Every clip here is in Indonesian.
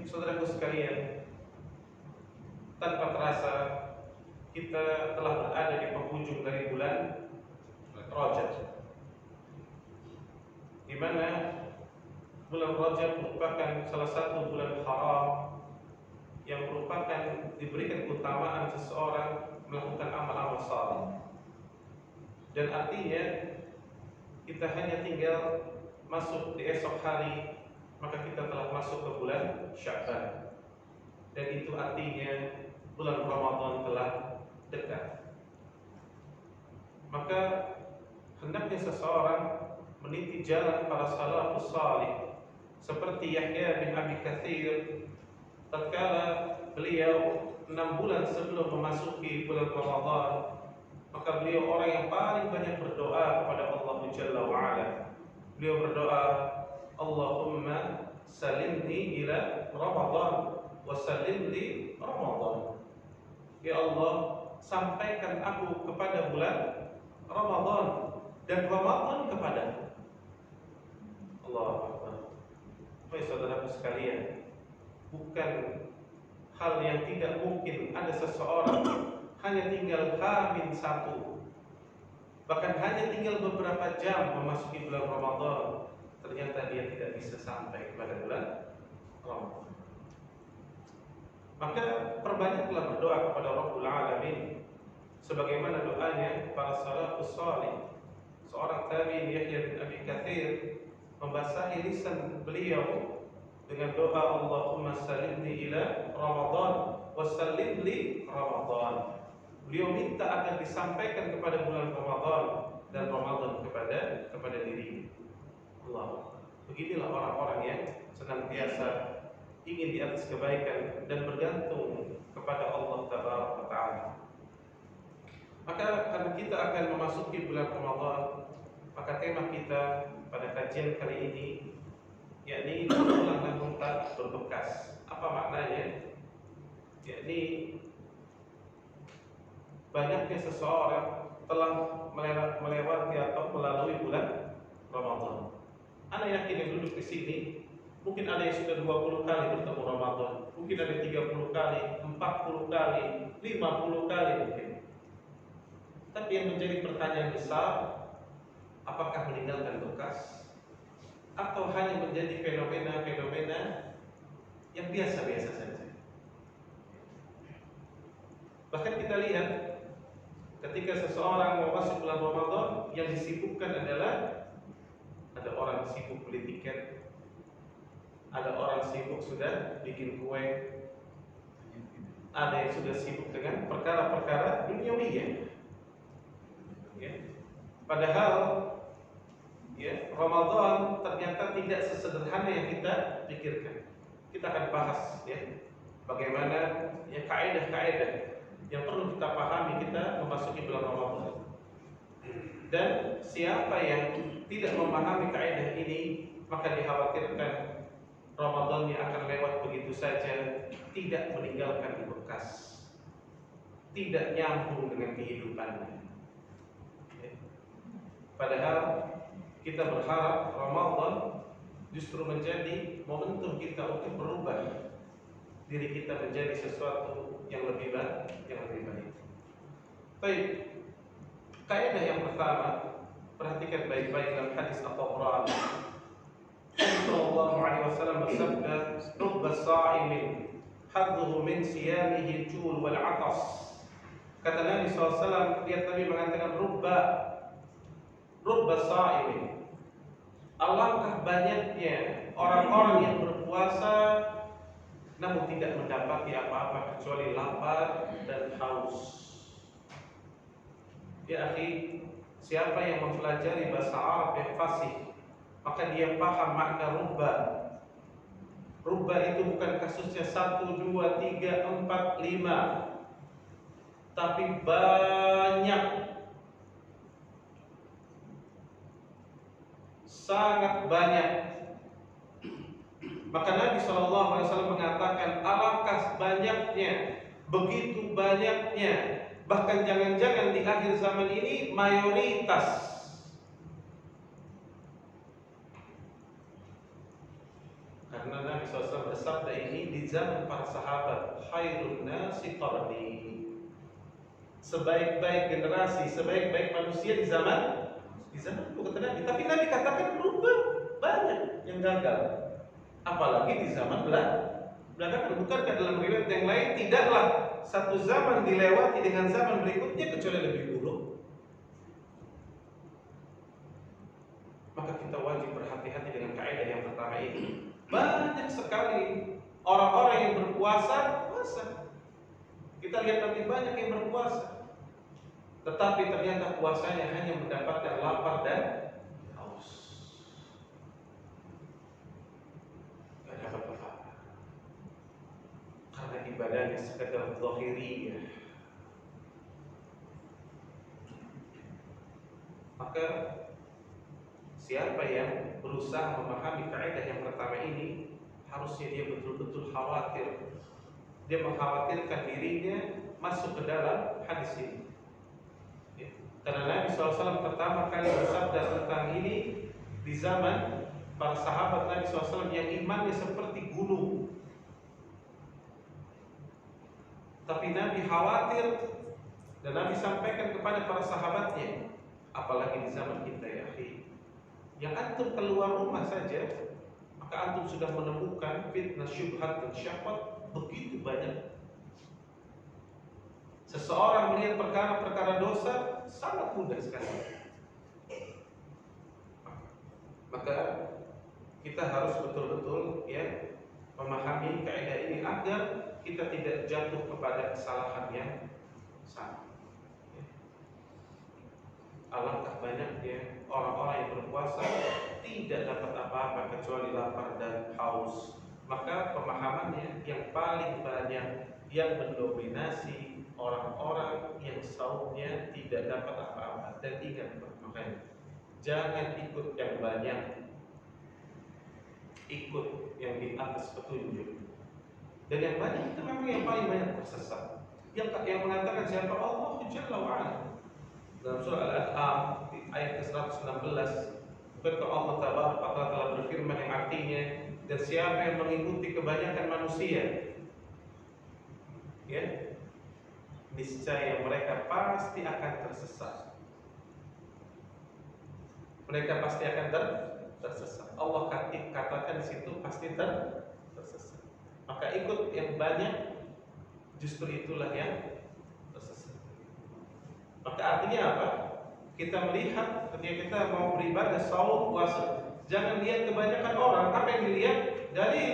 saudaraku sekalian, tanpa terasa kita telah berada di penghujung dari bulan Rajab, di mana bulan Rajab merupakan salah satu bulan haram yang merupakan diberikan keutamaan seseorang melakukan amal-amal saleh. Dan artinya kita hanya tinggal masuk di esok hari, maka kita telah masuk ke bulan Sya'ban. Dan itu artinya bulan Ramadan telah dekat. Maka hendaknya seseorang meniti jalan para salafus salih seperti Yahya bin Abi Katsir, tatkala beliau 6 bulan sebelum memasuki bulan Ramadan, maka beliau orang yang paling banyak berdoa kepada Allah Jalla wa'ala. Beliau berdoa, Allahumma salimni ila Ramadan wa salim li Ramadan. Ya Allah, sampaikan aku kepada bulan Ramadan dan Ramadan kepadaku. Allahu Akbar. Baik saudaraku sekalian, bukan hal yang tidak mungkin ada seseorang hanya tinggal H-1, bahkan hanya tinggal beberapa jam memasuki bulan Ramadan, ternyata dia tidak bisa sampai kepada bulan Ramadan. Maka perbanyaklah berdoa kepada Rabbul Alamin, sebagaimana doanya para salafus salih. Seorang tabi'in Yahya bin Abi Katsir membasahi lisan beliau dengan doa Allahumma salimni ila Ramadan wa salim li Ramadan. Beliau minta agar disampaikan kepada bulan Ramadan dan Ramadan kepada dirinya. Allah. Beginilah orang-orang yang senantiasa ingin di atas kebaikan dan bergantung kepada Allah Taala. Maka karena kita akan memasuki bulan Ramadan, maka tema kita pada kajian kali ini yakni pulang namun tak berbekas. Apa maknanya? Yakni banyaknya seseorang telah melewati atau melalui bulan Ramadan. Ana yakin yang duduk di sini mungkin ada yang sudah 20 kali bertemu Ramadan, mungkin ada 30 kali, 40 kali, 50 kali mungkin. Tapi yang menjadi pertanyaan besar, apakah meninggalkan bekas atau hanya menjadi fenomena-fenomena yang biasa-biasa saja? Bahkan kita lihat ketika seseorang mau masuk bulan Ramadan, yang disibukkan adalah ada orang sibuk beli tiket, ada orang sibuk sudah bikin kue, ada yang sudah sibuk dengan perkara-perkara duniawi. Padahal Ramadan ternyata tidak sesederhana yang kita pikirkan. Kita akan bahas bagaimana kaidah-kaidah yang perlu kita pahami kita memasuki bulan Ramadan. Dan siapa yang tidak memahami kaidah ini, maka dikhawatirkan Ramadannya akan lewat begitu saja, tidak meninggalkan bekas, tidak nyambung dengan kehidupannya. Padahal kita berharap Ramadan justru menjadi momentum kita untuk berubah diri kita menjadi sesuatu yang lebih baik. Baik, kaidah yang pertama, perhatikan baik-baik dalam hadis At-Tabrani. Sallallahu alaihi wasallam bersabda, "Rubba sha'imin hadduhu min siyamihi al-jul wal 'atas." Kata Nabi SAW, lihat Nabi mengatakan Rubba sha'imin, alangkah banyaknya orang-orang yang berpuasa namun tidak mendapati apa-apa kecuali lapar dan haus. Ya akhi, siapa yang mempelajari bahasa Arab yang fasih, maka dia paham makna rubba. Rubba itu bukan kasusnya 1, 2, 3, 4, 5, tapi banyak, sangat banyak. Maka Nabi SAW mengatakan alangkah banyaknya, begitu banyaknya, bahkan jangan-jangan di akhir zaman ini mayoritas. Karena Nabi SAW bersabda ini di zaman para sahabat, khairun nasi qarni. Sebaik-baik generasi, sebaik-baik manusia di zaman itu kata Nabi. Tapi Nabi katakan berubah, banyak yang gagal. Apalagi di zaman belakangan. Bukankah dalam riwayat yang lain tidaklah satu zaman dilewati dengan zaman berikutnya kecuali lebih buruk? Maka kita wajib berhati-hati dengan kaidah yang pertama ini. Banyak sekali orang-orang yang berpuasa, kita lihat lebih banyak yang berpuasa, tetapi ternyata puasanya hanya mendapatkan lapar dan haus. Gak dapat apa-apa, karena ibadahnya sekedar zahiriyah. Maka siapa yang berusaha memahami kaidah yang pertama ini, harusnya dia betul-betul khawatir. Dia mengkhawatirkan dirinya masuk ke dalam hadis ini. Karena Nabi SAW pertama kali bersabda tentang ini di zaman para sahabat Nabi SAW yang imannya seperti gunung. Tapi Nabi khawatir dan Nabi sampaikan kepada para sahabatnya, apalagi di zaman kita ya akhi, yang antum keluar rumah saja, maka antum sudah menemukan fitnah, syubhat dan syahwat begitu banyak. Seseorang melihat perkara-perkara dosa sangat mudah sekali. Maka kita harus betul-betul memahami kaidah ini agar kita tidak jatuh kepada kesalahan yang sama. Alangkah banyaknya orang-orang yang berpuasa tidak dapat apa-apa kecuali lapar dan haus. Maka pemahamannya yang paling banyak yang mendominasi orang-orang yang saumnya tidak dapat apa-apa. Dan ingat, makanya jangan ikut yang banyak, ikut yang di atas petunjuk. Dan yang banyak itu memang yang paling banyak tersesat. Yang mengatakan siapa? Allah Jalla wa'ala. Dalam surah Al-An'am ayat ke-116, bukankah Allah Ta'ala telah berfirman yang artinya, dan siapa yang mengikuti kebanyakan manusia, niscaya mereka pasti akan tersesat. Mereka pasti akan tersesat. Allah katakan di situ pasti tersesat. Maka ikut yang banyak, justru itulah yang tersesat. Maka artinya apa? Kita melihat ketika kita mau beribadah saum puasa, jangan lihat kebanyakan orang. Apa yang dilihat? Dari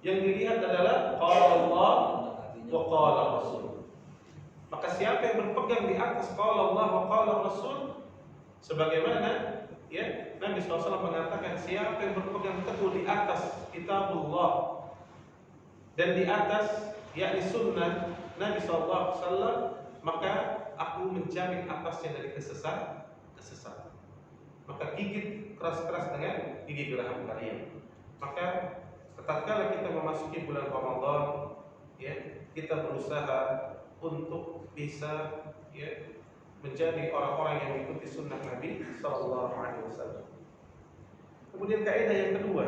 yang dilihat adalah qala Allah wa qala Rasul. Maka siapa yang berpegang di atas qala Allah wa qala Rasul, sebagaimana Nabi SAW mengatakan, siapa yang berpegang teguh di atas kitabullah dan di atas yakni sunnah Nabi SAW, maka aku menjamin atasnya dari kesesatan. Maka gigit keras-keras dengan gigi geraham kalian. Maka tatkala kita memasuki bulan Ramadan, kita berusaha untuk bisa menjadi orang-orang yang mengikuti sunnah Nabi Sallallahu Alaihi Wasallam. Kemudian kaidah yang kedua,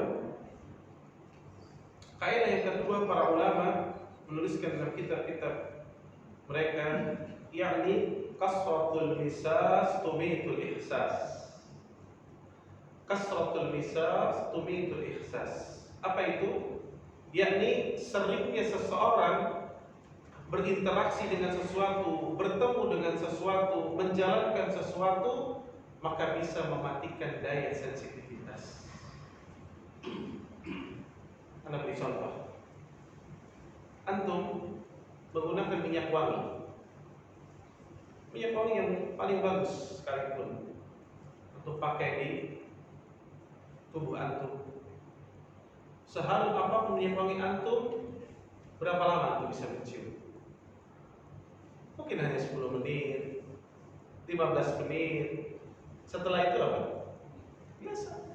para ulama menuliskan dalam kitab-kitab mereka, yakni kasratul misas tumitul ihsas. Kasratul misas tumitul ihsas. Apa itu? Yakni seringnya seseorang berinteraksi dengan sesuatu, bertemu dengan sesuatu, menjalankan sesuatu, maka bisa mematikan daya sensitivitas. Anda beri contoh. Antum menggunakan minyak wangi. Minyak wangi yang paling bagus sekalipun untuk pakai di tubuh antum. Seharum apapun minyak wangi antum, berapa lama antum bisa mencium? Mungkin hanya 10 menit, 15 menit. Setelah itu apa? Biasa.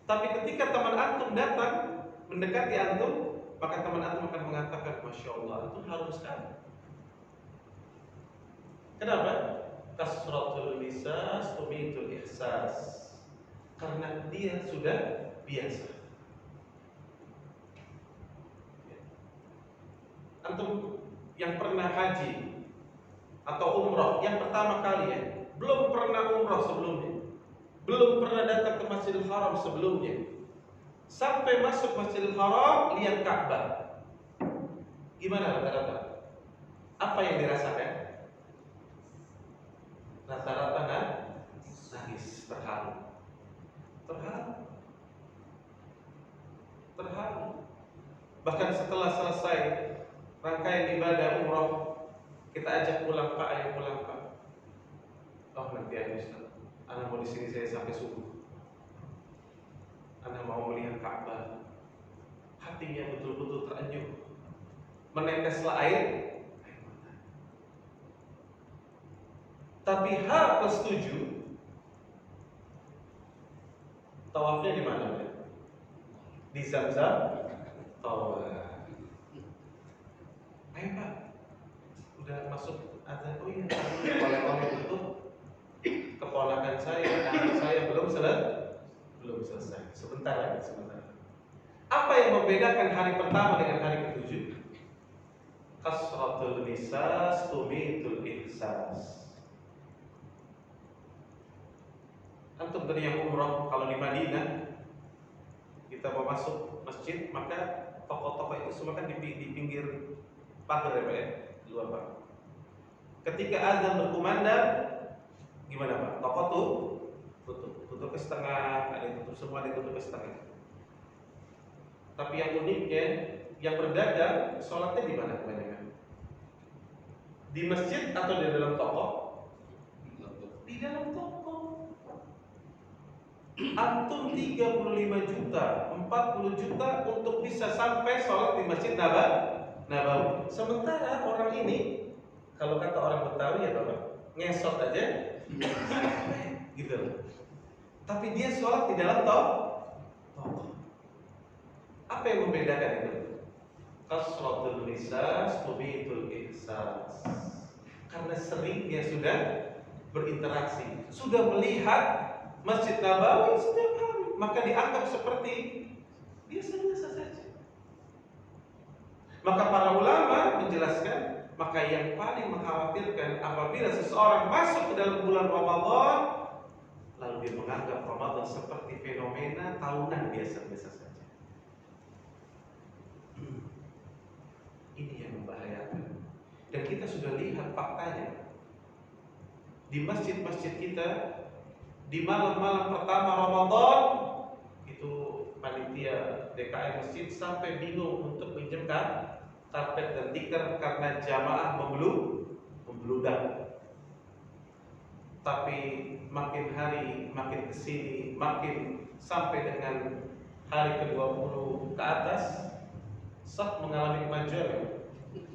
Tapi ketika teman antum datang mendekati antum, maka teman antum akan mengatakan, Masya Allah, antum harum sekali. Kenapa? Kasratul misas tumitul ihsas. Karena dia sudah biasa. antum yang pernah haji atau umroh yang pertama kali ya, belum pernah umroh sebelumnya, belum pernah datang ke Masjidil Haram sebelumnya, sampai masuk Masjidil Haram lihat Ka'bah, gimana rata-rata? Apa yang dirasakan? Rata-rata nangis, terharu. Bahkan setelah selesai rangkaian ibadah umroh, kita ajak pulang, Pak, ayo pulang, Pak. Oh, nanti aja Ustaz, Ana mau di sini saya sampai subuh. Ana mau melihat Ka'bah. Hatinya betul-betul terenyuh, meneteslah air mata. Tapi H+7 tawafnya di mana? Di Zamzam. Tawaf. Ayo Pak, udah masuk azan. Oh iya, oleh-oleh itu keponakan saya, anak saya belum selesai. Sebentar lagi. Apa yang membedakan hari pertama dengan hari ke-7? Kasratul nisas tumitul ihsas. Antum dari yang umroh, kalau di Madinah kita mau masuk masjid, maka toko-toko itu semua kan di pinggir pagar ya Pak ya, di luar Pak. Ketika azan berkumandang, gimana Pak? Toko tutup ke setengah, ada yang tutup semua, ada yang tutup ke setengah. Tapi yang uniknya, yang berdagang, sholatnya di mana kebanyakan? Di masjid atau di dalam toko? Di dalam toko. Antum 35 juta, 40 juta untuk bisa sampai sholat di Masjid Nabawi. Sementara orang ini, kalau kata orang Betawi ya Bapak, ngesot aja, gitu loh. Tapi dia sholat di dalam toko. Apa yang membedakan itu? Kasratul lisas tumitul ihsas. Karena sering dia sudah berinteraksi, sudah melihat Masjid Nabawi setiap hari, maka dianggap seperti biasa-biasa saja. Maka para ulama menjelaskan, maka yang paling mengkhawatirkan apabila seseorang masuk ke dalam bulan Ramadan, lalu dia menganggap Ramadan seperti fenomena tahunan biasa-biasa saja. Ini yang membahayakan. Dan kita sudah lihat faktanya di masjid-masjid kita. Di malam-malam pertama Ramadan itu panitia DKM masjid sampai bingung untuk pinjamkan karpet dan tikar karena jamaah membludak. Tapi makin hari makin kesini, makin sampai dengan hari ke-20 ke atas, sah mengalami kemajuan.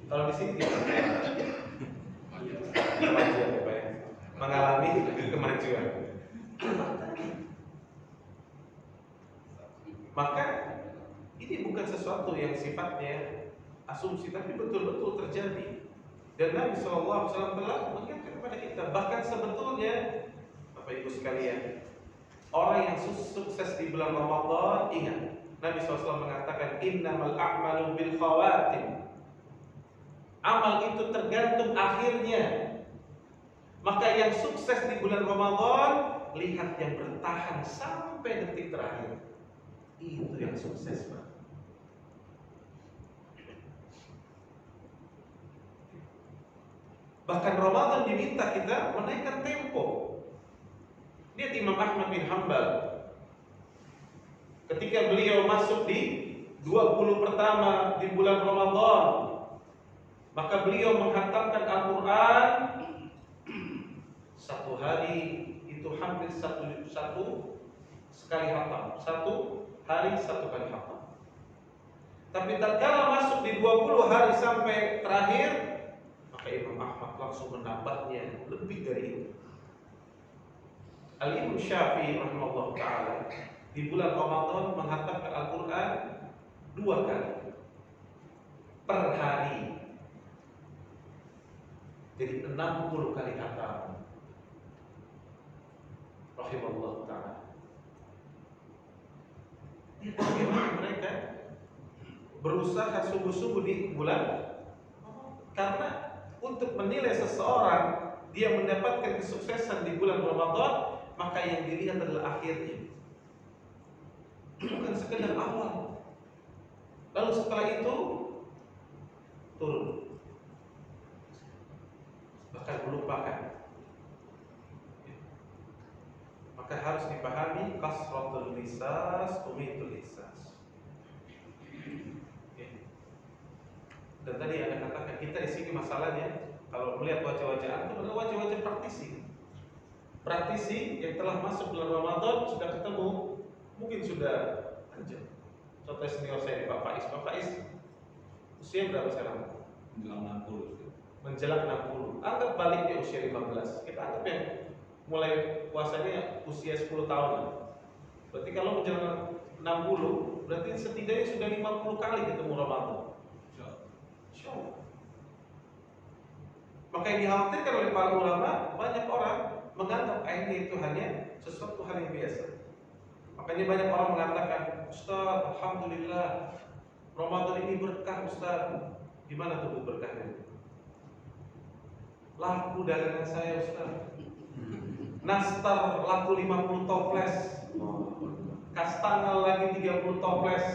Kalau di sini tidak kemajuan ya Pak ya, mengalami kemajuan. Maka ini bukan sesuatu yang sifatnya asumsi, tapi betul-betul terjadi. Dan Nabi SAW telah mengingatkan kepada kita. Bahkan sebetulnya Bapak Ibu sekalian, orang yang sukses di bulan Ramadan, ingat Nabi SAW mengatakan innamal a'malu bil khawatim. Amal itu tergantung akhirnya. Maka yang sukses di bulan Ramadan, lihat yang bertahan sampai detik terakhir. Itu yang sukses, Pak. Bahkan Ramadan diminta kita menaikkan tempo. Lihat Imam Ahmad bin Hanbal, ketika beliau masuk di 20 pertama di bulan Ramadan, maka beliau menghatamkan Al-Quran satu hari itu hampir satu sekali hatam. Satu hari satu kali hatam. Tapi tatkala masuk di 20 hari sampai terakhir, maka Imam Ahmad langsung menambahnya lebih dari itu. Al-Imam Syafi'i rahimahullah ta'ala di bulan Ramadan menghatamkan Al-Quran 2 kali per hari. Jadi 60 kali khatam. Rahimahullah ta'ala. Lihat bagaimana mereka berusaha sungguh-sungguh di bulan Karena untuk menilai seseorang dia mendapatkan kesuksesan di bulan Ramadan, maka yang dilihat adalah akhirnya, bukan sekedar awal. Lalu setelah itu turun, bahkan melupakan. Maka harus dipahami kasratul lisas tumitul ihsas. Dan tadi Anda katakan kita di sini masalahnya kalau melihat wajah-wajah antum adalah wajah-wajah praktisi. Praktisi yang telah masuk bulan Ramadan sudah ketemu, mungkin sudah lanjut. Contoh senior saya Pak Faiz. Pak Faiz usia berapa sekarang? Menjelang 60. Menjelang 60. Anggap balik dia usia 15. Kita anggap yang mulai puasanya usia 10 tahun. Berarti kalau menjelang 60, berarti setidaknya sudah 50 kali ketemu Ramadan. Insyaallah. Maka yang dikhawatirkan oleh para ulama, banyak orang menganggap ini itu hanya sesuatu hal yang biasa. Makanya banyak orang mengatakan, Ustaz, alhamdulillah Ramadan ini berkah Ustaz. Di mana tuh berkahnya? Laku dagangan saya Ustaz. Nastar laku 50 toples. Kastangel lagi 30 toples.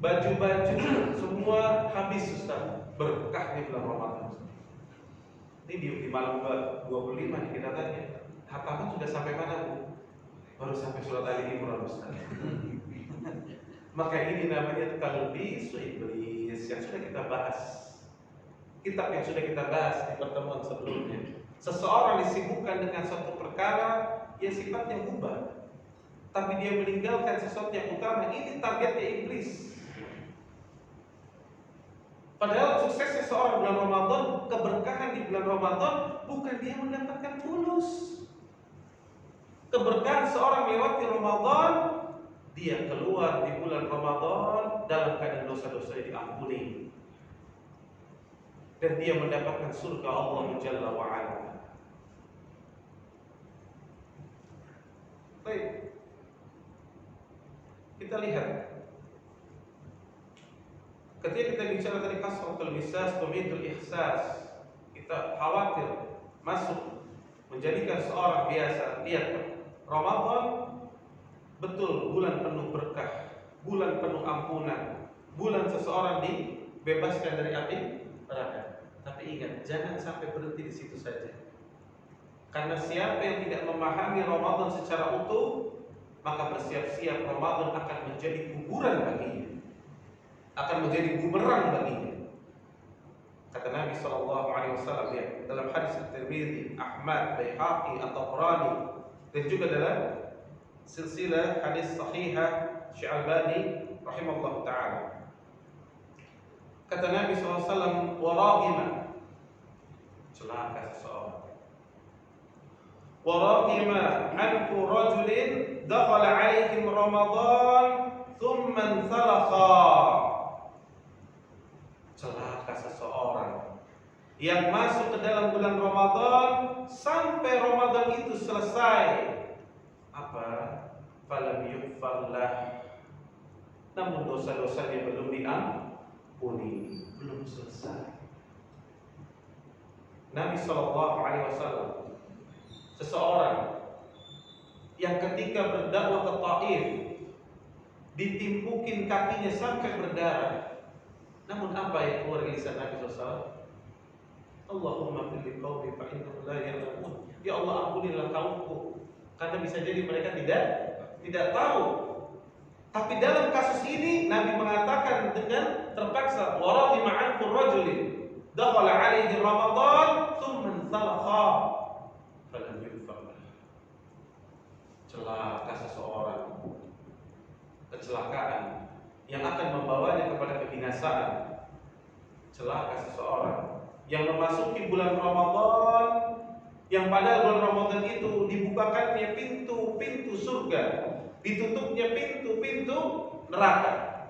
Baju-baju semua habis Ustaz. Berkah di bulan Ramadan. Ini di malam 25 nih kita tanya, hataman sudah sampai mana Bu? Baru sampai surat Ali Imran Ustaz. Maka ini namanya talbisu iblis yang sudah kita bahas. Kitab yang sudah kita bahas di pertemuan sebelumnya. Seseorang disibukkan dengan suatu perkara yang sifatnya mubah, tapi dia meninggalkan sesuatu yang utama. Ini targetnya iblis. Padahal sukses seseorang bulan Ramadan, keberkahan di bulan Ramadan bukan dia mendapatkan fulus. Keberkahan seorang melewati Ramadan, dia keluar di bulan Ramadan dalam keadaan dosa-dosanya diampuni, dan dia mendapatkan surga Allah Jalla wa Ala. Baik, kita lihat. Ketika kita bicara tadi kasratul lisas tumitul ihsas, kita khawatir masuk menjadikan seorang biasa. Lihat, Ramadan betul bulan penuh berkah, bulan penuh ampunan, bulan seseorang dibebaskan dari api neraka. Tapi ingat, jangan sampai berhenti di situ saja. Karena siapa yang tidak memahami Ramadan secara utuh, maka bersiap-siap Ramadan akan menjadi kuburan baginya, akan menjadi bumerang baginya. Kata Nabi SAW ya, dalam hadis At-Tirmidzi, Ahmad, Baihaqi, At-Tabrani, dan juga dalam silsilah hadis sahihah Syalbani rahimahullah ta'ala. Kata Nabi SAW, waragima, celaka seseorang. Waragima anfu rajulin dakhala alaihim Ramadan thumma insalakha. Celaka seseorang yang masuk ke dalam bulan Ramadan sampai Ramadan itu selesai, apa? Falam yughfarlah, namun dosa-dosanya belum diampuni, belum selesai. Nabi SAW, seseorang yang ketika berdakwah ke Taif ditimpukin kakinya sampai berdarah, namun apa yang keluar dari lisan Nabi SAW? Allahumma fil qaumi fa innahum la ya'lamun. Ya Allah, ampunilah kaumku, karena bisa jadi mereka tidak tahu. Tapi dalam kasus ini Nabi mengatakan dengan terpaksa, warahima anfu rajulin dakhala alaihi Ramadan thumma insalakha falam yughfar lahu. Celaka seseorang, kecelakaan yang akan membawanya kepada kebinasaan. Celaka seseorang yang memasuki bulan Ramadan, yang padahal bulan Ramadan itu dibukakannya pintu-pintu surga, ditutupnya pintu-pintu neraka,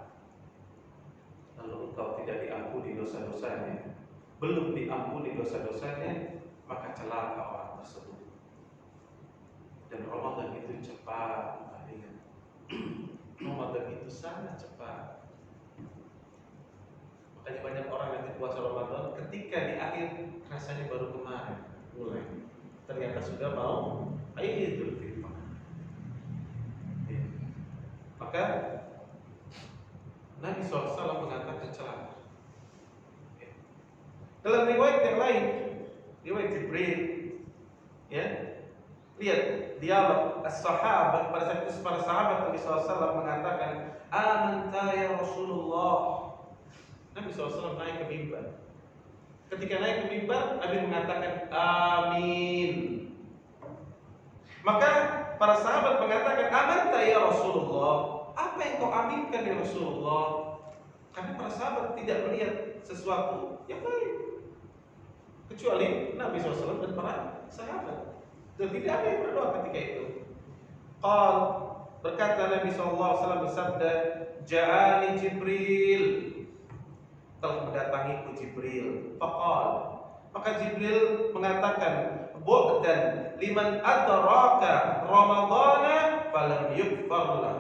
lalu engkau tidak diampuni dosa-dosanya, belum diampuni dosa-dosanya, maka celaka orang tersebut. Dan Ramadan itu cepat, Ramadan itu sangat cepat. Makanya banyak orang yang puasa Ramadan ketika di akhir rasanya baru kemarin mulai. Ternyata sudah mau Idul Fitri. Ya. Maka Nabi SAW mengatakan celaka. Ya. Dalam riwayat yang lain, riwayat Jibril, ya, lihat dialog as-sahabat pada saat itu para sahabat Nabi SAW mengatakan, "Amanta ya Rasulullah." Nabi SAW naik ke mimbar. Ketika naik ke mimbar, Nabi mengatakan amin. Maka para sahabat mengatakan, "Amanta ya Rasulullah." Apa yang kau aminkan ya Rasulullah? Karena para sahabat tidak melihat sesuatu yang baik, kecuali Nabi SAW dan para sahabat. Dan tidak ada yang berdoa ketika itu. Qal, berkata Nabi SAW bersabda, "Ja'ani Jibril." Telah mendatangiku Jibril. Faqal, maka Jibril mengatakan, "Bu'dan liman adraka Ramadana falam yukfar lah."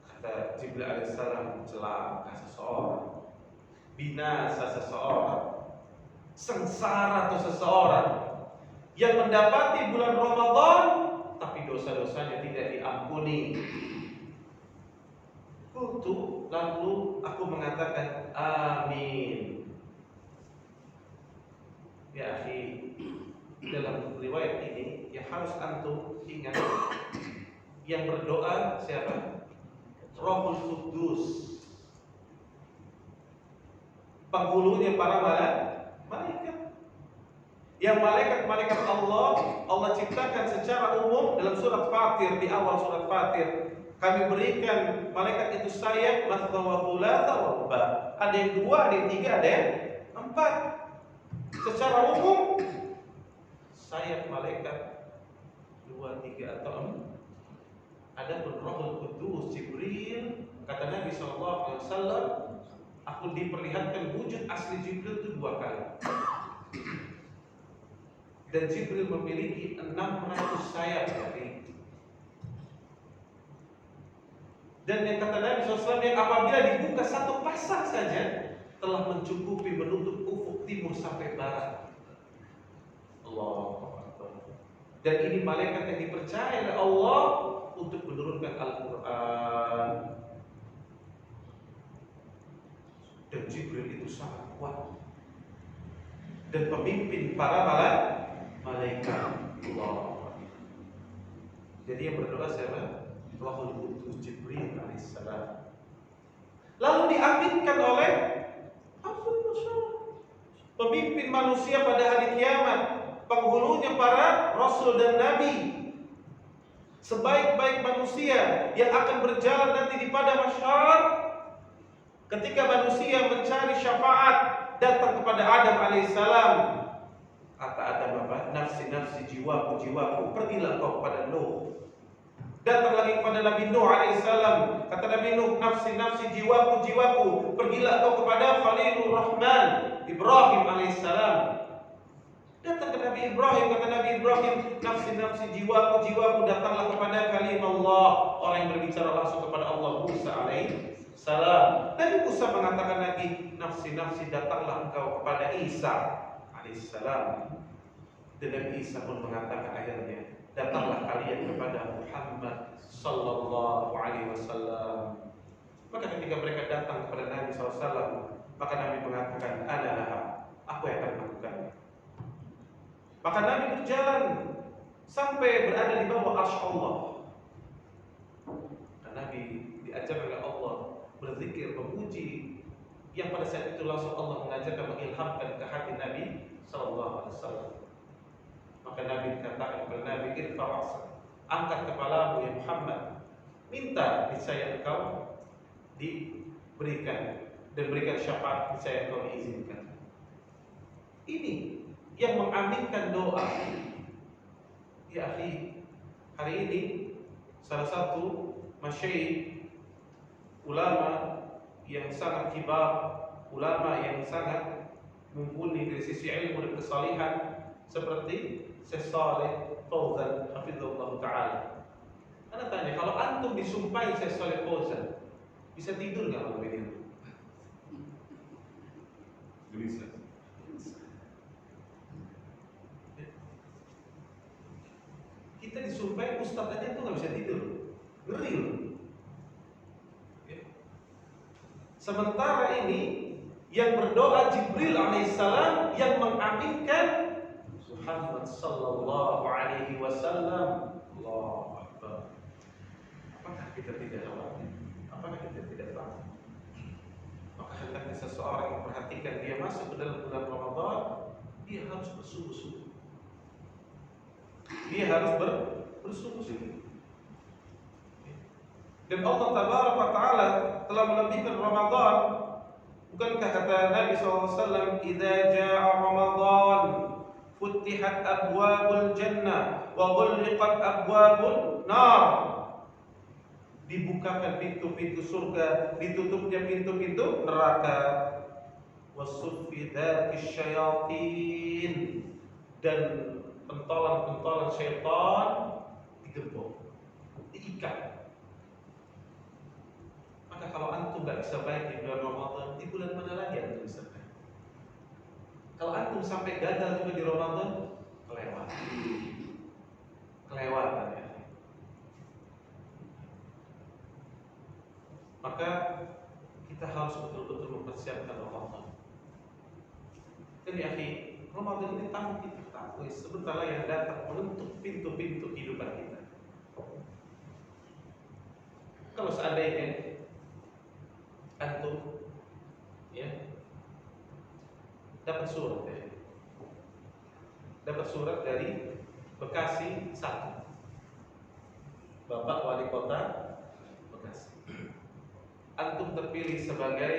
Kata Jibril alaihissalam, celaka seseorang, binasa seseorang, sengsara atau seseorang yang mendapati bulan Ramadan tapi dosa-dosanya tidak diampuni. Kultu, lalu aku mengatakan amin. Ya akhi, dalam riwayat ini yang harus antum ingat, yang berdoa siapa? Rohul Kudus, penghulunya para malaikat. Yang malaikat Allah ciptakan secara umum dalam surat Fatir, di awal surat Fatir. Kami berikan malaikat itu sayap, matsna wa thulatha wa ruba. Ada yang 2, ada yang 3, ada yang 4. Secara umum sayap malaikat 2, 3 atau 4. Ada pun Rohul Kudus Jibril, kata Nabi SAW, aku diperlihatkan wujud asli Jibril itu 2 kali. Dan Jibril memiliki 600 sayap dari. Dan yang kata Nabi SAW, yang apabila dibuka satu pasang saja telah mencukupi menutup ufuk timur sampai barat. Allahu Akbar. Dan ini malaikat yang dipercaya oleh Allah untuk menurunkan Al-Quran. Dan Jibril itu sangat kuat dan pemimpin para malaikat Allah. Jadi yang berdoa siapa? Rohul Kudus Jibril alaihissalam. Lalu diaminkan oleh pemimpin manusia pada hari kiamat, penghulunya para rasul dan nabi, sebaik-baik manusia yang akan berjalan nanti di padang mahsyar. Ketika manusia mencari syafaat, datang kepada Adam alaihissalam. Kata Adam apa? Nafsi jiwaku, pergilah kau kepada Nuh. Datang lagi kepada Nabi Nuh alaihissalam. Kata Nabi Nuh, nafsi jiwaku, pergilah kau kepada Khalilur Rahman, Ibrahim alaihissalam. Datang ke Nabi Ibrahim, kata Nabi Ibrahim, nafsi jiwaku, datanglah kepada Kalimullah, orang yang berbicara langsung kepada Allah, Musa alaihissalam. Nabi Musa mengatakan lagi, nafsi, datanglah engkau kepada Isa alaihissalam. Dan Nabi Isa pun mengatakan akhirnya, datanglah kalian kepada Muhammad sallallahu alaihi wasallam. Maka ketika mereka datang kepada Nabi SAW, maka Nabi mengatakan, ana laha, aku yang akan melakukannya. Maka Nabi berjalan sampai berada di bawah arsy Allah. Dan Nabi diajarkan oleh Allah berzikir, memuji, yang pada saat itu langsung Allah mengajarkan, mengilhamkan ke hati Nabi sallallahu alaihi wasallam. Maka Nabi dikatakan kepada Nabi, irfa' ra'sak, angkat kepalamu ya Muhammad, minta niscaya engkau diberikan, dan berikan syafaat niscaya engkau diizinkan. Ini yang mengaminkan doa. Ya akhi, hari ini salah satu masyayikh, ulama yang sangat kibar, ulama yang sangat mumpuni dari sisi ilmu dan kesalihan, seperti Syekh Shalih Fauzan hafizahullah taala. Ana tanya, kalau antum disumpahi Syekh Shalih Fauzan, bisa tidur enggak malam ini? disurvei, ustadz aja tuh nggak bisa tidur, ngeri loh. Sementara ini yang berdoa Jibril alaihissalam yang mengaminkan Muhammad sallallahu alaihi wasallam. Allahu Akbar. Apakah kita tidak khawatir? Apakah kita tidak takut? Maka hendaknya seseorang memperhatikan dia masuk ke dalam bulan Ramadan, dia harus bersungguh-sungguh. Dia harus bersungguh-sungguh. Dan Allah Tabaraka wa Ta'ala telah melebihkan Ramadan. Bukankah kata Nabi SAW, "Idza jaa Ramadan, futtihat abwabul jannah wa ghulliqat abwabun nar." Dibukakan pintu-pintu surga, ditutupnya pintu-pintu neraka. Wasuffidatis syayatin, dan pentolan-pentolan syaitan digembok, diikat. Maka kalau antum gak bisa baik di bulan Ramadan, di bulan mana lagi antum bisa baik? Kalau antum sampai gagal juga di Ramadan, kelewatan ya. Maka kita harus betul-betul mempersiapkan Ramadan. Dan ya akhi, Ramadan ini tamu kita tahu sebentar lagi yang datang menutup pintu-pintu kehidupan kita. Kalau seandainya antum ya dapat surat dari Bekasi 1, Bapak Wali Kota Bekasi, antum terpilih sebagai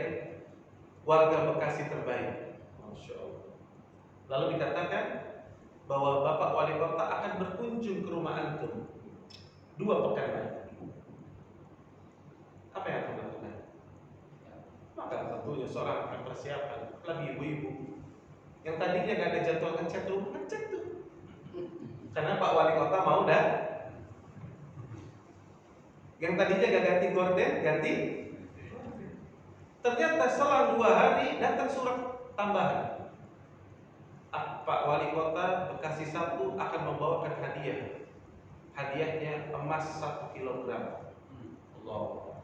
warga Bekasi terbaik, Masya Allah. Lalu dikatakan bahwa Bapak Wali Kota akan berkunjung ke rumah antum 2 pekan lagi. Apa yang akan dilakukan? Maka tentunya seorang akan persiapan, lebih ibu-ibu yang tadinya gak ada jadwal ngecat tuh, karena Pak Wali Kota mau dah. Yang tadinya gak ganti gorden, ganti. Ternyata selang 2 hari datang surat tambahan. Pak Wali Kota Bekasi 1 akan membawakan hadiah. Hadiahnya emas 1 kilogram. Allah.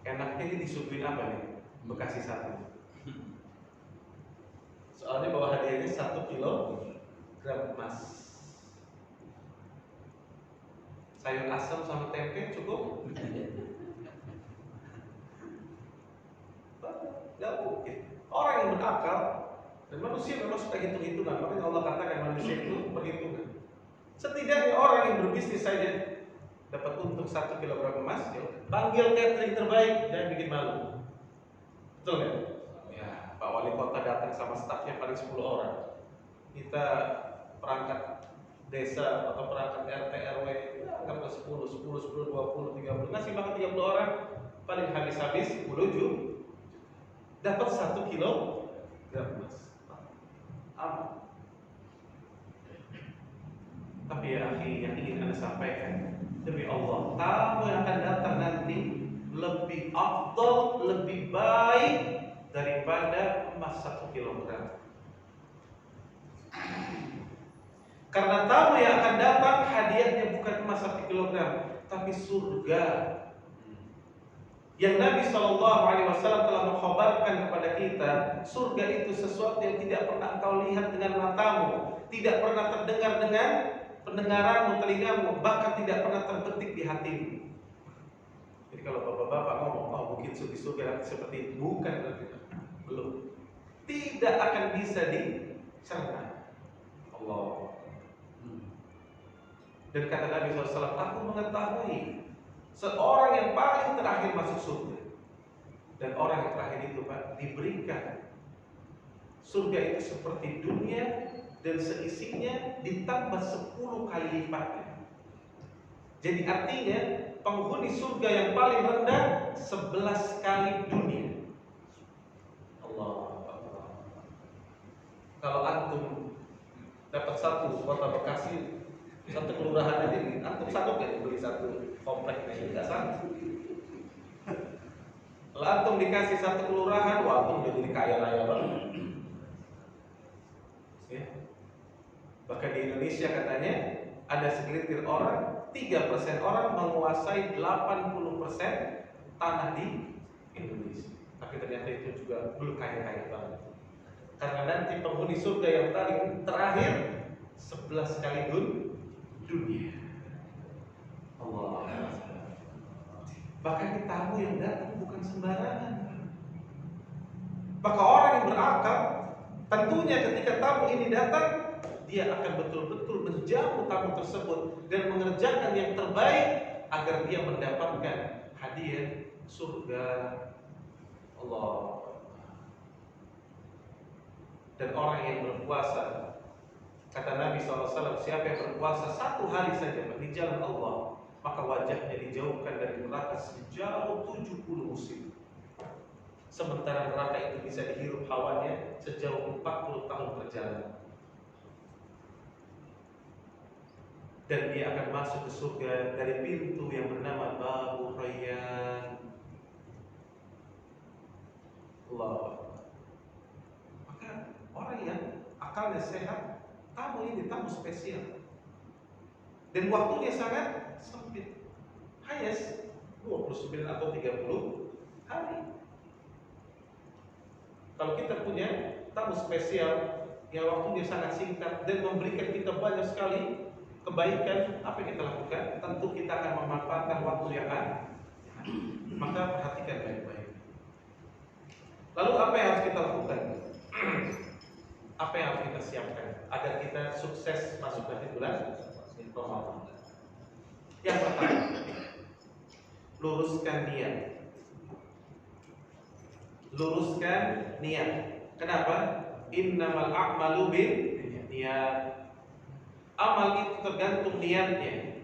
Enaknya ini disuguhin apa nih? Bekasi 1. Soalnya bawa hadiahnya 1 kilogram emas. Sayur asam sama tempe cukup? Gak mungkin. Orang yang berakal, dan manusia memang suka hitung-hitungan. Makanya Allah katakan manusia itu berhitungan. Setidaknya orang yang berbisnis saja dapat untung 1 kilogram emas, ya panggil catering terbaik, jangan bikin malu. Betul nggak? Ya, Pak Wali Kota datang sama stafnya paling 10 orang. Kita perangkat desa atau perangkat RT RW, ya, anggaplah 10, 20, 30, ngasih makan 30 orang, paling habis-habis 10 juta. Dapat 1 kilogram emas. Aman. Tapi ya akhi, yang ingin Anda sampaikan, demi Allah, tamu yang akan datang nanti lebih afdal, lebih baik daripada emas 1 kilogram. Karena tamu yang akan datang hadiahnya bukan emas 1 kilogram, tapi surga. Yang Nabi SAW telah mengkhabarkan kepada kita, surga itu sesuatu yang tidak pernah engkau lihat dengan matamu, tidak pernah terdengar dengan pendengaranmu, telingamu, bahkan tidak pernah terbetik di hatimu. Jadi kalau bapak-bapak ngomong, oh mungkin di surga nanti seperti itu, bukan, belum. Tidak akan bisa dicerna. Allah. Dan kata Nabi SAW, aku mengetahui seorang yang paling terakhir masuk surga. Dan orang yang terakhir itu Pak diberikan surga itu seperti dunia dan seisinya ditambah 10 kali lipatnya. Jadi artinya penghuni surga yang paling rendah 11 kali dunia. Allah. Kalau antum dapat 1 kota Bekasi, 1 kelurahan aja, antum sanggup nggak beli 1 komplek ini? Nggak sanggup. Kalau antum dikasih 1 kelurahan, wah antum udah jadi kaya raya banget. Ya. Bahkan di Indonesia katanya ada segelintir orang, 3% orang menguasai 80% tanah di Indonesia. Tapi ternyata itu juga belum kaya-kaya banget. Karena nanti penghuni surga yang paling terakhir 11 kali dunia. Allah. Bahkan tamu yang datang bukan sembarangan. Maka orang yang berakal, tentunya ketika tamu ini datang, dia akan betul-betul menjamu tamu tersebut dan mengerjakan yang terbaik agar dia mendapatkan hadiah surga Allah. Dan orang yang berpuasa, kata Nabi SAW, siapa yang berpuasa 1 hari saja di jalan Allah, maka wajahnya dijauhkan dari neraka sejauh 70 musim. Sementara neraka itu bisa dihirup hawanya sejauh 40 tahun perjalanan. Dan dia akan masuk ke surga dari pintu yang bernama Babu Rayyan. Allah. Maka orang yang akalnya sehat, tamu ini tamu spesial. Dan waktunya sangat sempit. Hanya 29 atau 30 hari. Kalau kita punya tamu spesial yang waktunya sangat singkat dan memberikan kita banyak sekali kebaikan, apa yang kita lakukan? Tentu kita akan memanfaatkan waktu yang ada. Maka perhatikan baik-baik. Lalu apa yang harus kita lakukan? Apa yang harus kita siapkan agar kita sukses masuk nanti bulan Ramadan? Yang pertama, luruskan niat. Luruskan niat. Kenapa? Innamal a'malu binniyat. Amal itu tergantung niatnya.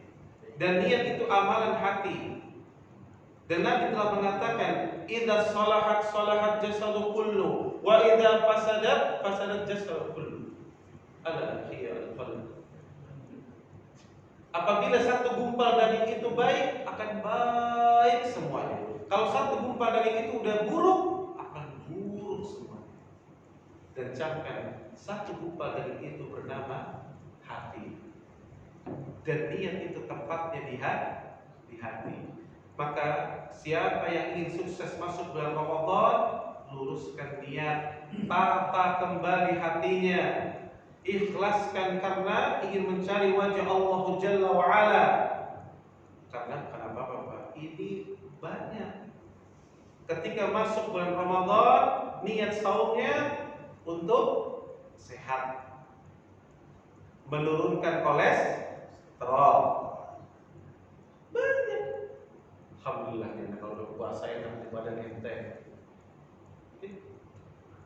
Dan niat itu amalan hati. Dan Nabi telah mengatakan, idza salahat salahat jasadu kullu, wa idza fasadat fasadat jasadu kullu. Ala khiyarul qalb. Apabila satu gumpal daging itu baik, akan baik semuanya. Kalau satu gumpal daging itu udah buruk, akan buruk semuanya. Dan camkan, satu gumpal daging itu bernama hati. Dan niat itu tempatnya di hati. Maka siapa yang ingin sukses masuk bulan Ramadan, luruskan niat, tata kembali hatinya, ikhlaskan karena ingin mencari wajah Allah Jalla wa Ala. Karena kenapa Bapak? Ini banyak. Ketika masuk bulan Ramadan, niat saumnya untuk sehat, menurunkan kolesterol. Banyak. Alhamdulillah ya, kalau udah puasa enak di badan ente.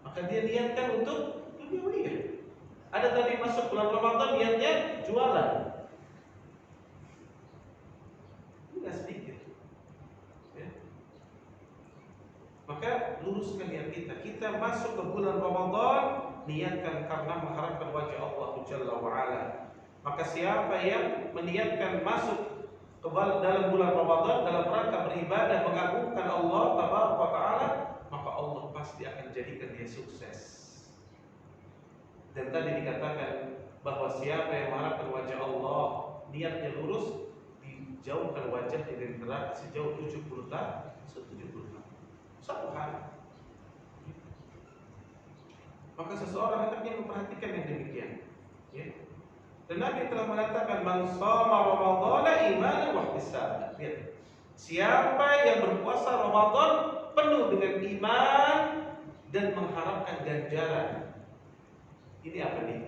Maka dia niatkan untuk duniawi. Ada tadi masuk bulan Ramadan niatnya jualan. Enggak sedikit. Ya. Maka luruskan niat kita. Kita masuk ke bulan Ramadan niatkan karena mengharapkan wajah Allah Jalla wa Ala. Maka siapa yang meniatkan masuk ke dalam bulan Ramadan dalam rangka beribadah mengagungkan Allah Tabaraka wa Ta'ala, maka Allah pasti akan jadikan dia sukses. Dan tadi dikatakan bahwa siapa yang mengharapkan wajah Allah, niatnya lurus, dijauhkan wajahnya dari neraka sejauh 70 tahun. Satu hari. Maka seseorang hendaknya memperhatikan yang demikian. Ya. Dan Nabi telah mengatakan, man shoma Ramadhana imanan wa ihtisaban. Siapa yang berpuasa Ramadan penuh dengan iman dan mengharapkan ganjaran. Ini apa nih?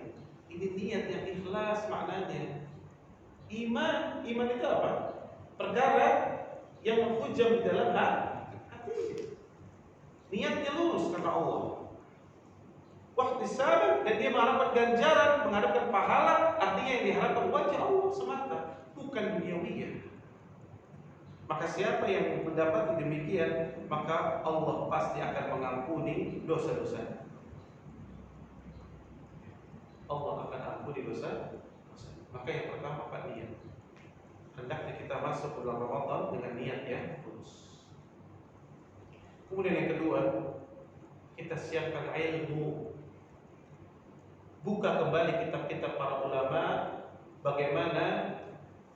Ini niat yang ikhlas maknanya. Iman itu apa? Perkara yang menghujam di dalam hati. Niatnya lurus karena Allah. Wahtisaban, dan dia mengharapkan ganjaran, mengharapkan pahala, artinya yang diharapkan wajah Allah semata, bukan duniawiyah. Maka siapa yang mendapati demikian, maka Allah pasti akan mengampuni dosa-dosa. Allah akan ampuni dosa. Maka yang pertama Pak, niat. Hendaknya kita masuk bulan Ramadan dengan niat yang lurus. Kemudian yang kedua, kita siapkan ilmu. buka kembali kitab-kitab para ulama bagaimana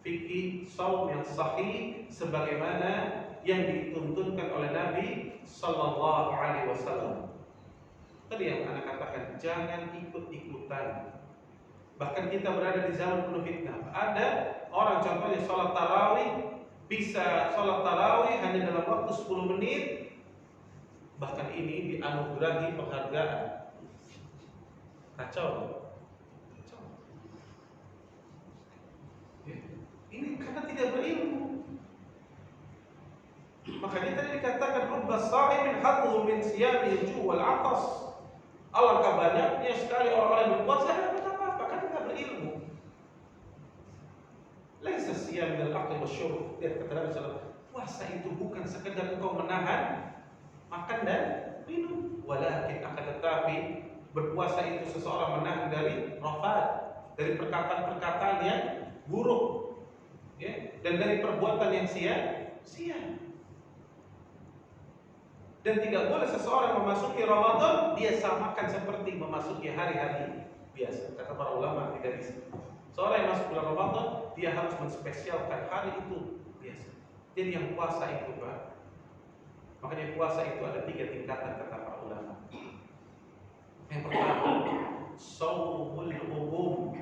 fikih saum yang sahih sebagaimana yang dituntunkan oleh Nabi sallallahu alaihi wasallam. Tadi yang anak katakan, jangan ikut-ikutan. Bahkan kita berada di zaman penuh fitnah. Ada orang contohnya sholat tarawih, bisa sholat tarawih hanya dalam waktu 10 menit. Bahkan ini dianugerahi penghargaan. Kacau. Ini karena tidak berilmu. Makanya tadi dikatakan rubba sha'imin hadhu min siyami ju' wal 'atas. Alangkah banyaknya sekali orang-orang yang berpuasa dapat apa-apa karena tidak berilmu. Laisa siyam min al-aqli wasyurb. Lihat kata Nabi sallallahu, puasa itu bukan sekedar engkau menahan makan dan minum, walakin akan tetapi berpuasa itu seseorang menahan dari rafat, dari perkataan-perkataan yang buruk, ya, dan dari perbuatan yang sia-sia. Dan tidak boleh seseorang memasuki Ramadan dia samakan seperti memasuki hari-hari biasa. Kata para ulama tidak bisa. Seorang yang masuk bulan Ramadan dia harus menspesialkan hari itu biasa. Jadi yang puasa itu, Pak, makanya puasa itu ada 3 tingkatan kata para ulama. Yang pertama, shaumul umum.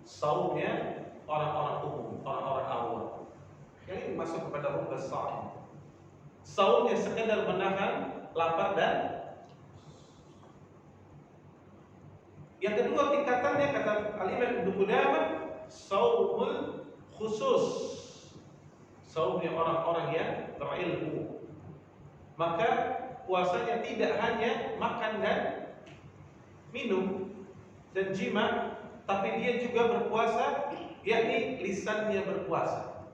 Saumnya orang-orang umum, orang-orang awam. Yang ini masuk kepada rubba sha'im. Saumnya sekedar menahan lapar dan yang kedua tingkatannya kata Al-Imam Ibnu Qudamah saumul khusus. Saumnya orang-orang yang berilmu. Maka puasanya tidak hanya makan dan minum dan jima, tapi dia juga berpuasa, yakni lisannya berpuasa,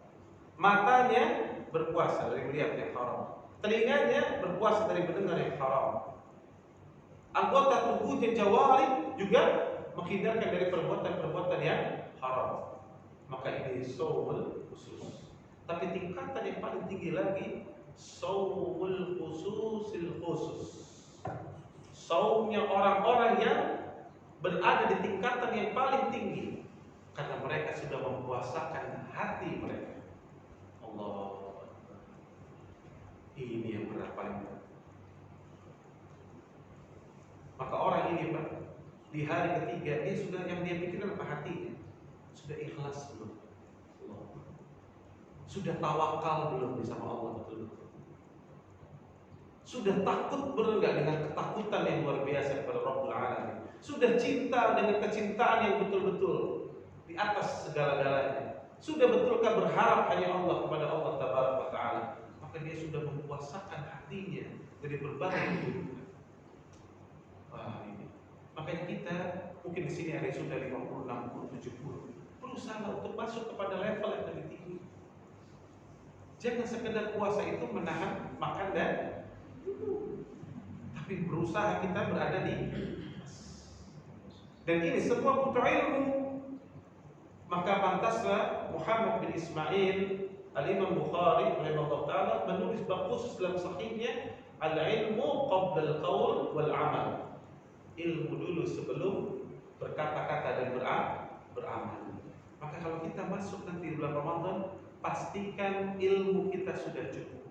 matanya berpuasa dari melihat yang haram, telinganya berpuasa dari mendengar yang haram, anggota tubuhnya jawari juga menghindarkan dari perbuatan-perbuatan yang haram. Maka ini saumul khusus. Tapi tingkatan yang paling tinggi lagi saumul khususil khusus. Saumnya orang-orang yang berada di tingkatan yang paling tinggi karena mereka sudah mempuasakan hati mereka. Allah, ini yang berat paling berat. Maka orang ini, Pak, di hari ketiga dia sudah, yang dia pikirkan apa? Hatinya sudah ikhlas belum? Sudah tawakal belum sama Allah betul-betul? Sudah takut enggak dengan ketakutan yang luar biasa kepada Rabbul Alamin? Sudah cinta dengan kecintaan yang betul-betul di atas segala-galanya? Sudah betulkah berharap hanya Allah kepada Allah Tabaraka wa Ta'ala? Maka dia sudah mempuasakan hatinya dari berbagai keburukan. Wah, ini. Makanya kita mungkin di sini ada yang sudah 50, 60, 70. Berusaha untuk masuk kepada level yang lebih tinggi. Jangan sekedar puasa itu menahan makan dan minum, tapi berusaha kita berada di atas. Dan ini semua butuh ilmu. Maka pantaslah Muhammad bin Ismail Al-Imam Bukhari rahimahullah ta'ala menulis bab khusus dalam sahihnya al-ilmu qabla al-qaul wal amal. Ilmu dulu sebelum berkata-kata dan beramal. Maka kalau kita masuk nanti bulan Ramadan, pastikan ilmu kita sudah cukup.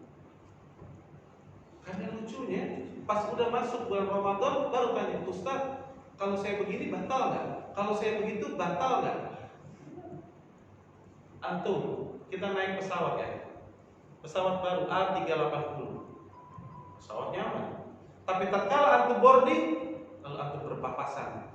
Karena lucunya, pas udah masuk bulan Ramadan baru tanya, Ustaz, kalau saya begini batal nggak? Kalau saya begitu batal nggak? Antum, kita naik pesawat ya, pesawat baru A380, pesawat nyaman. Tapi tatkala antum boarding, lalu antum berpapasan,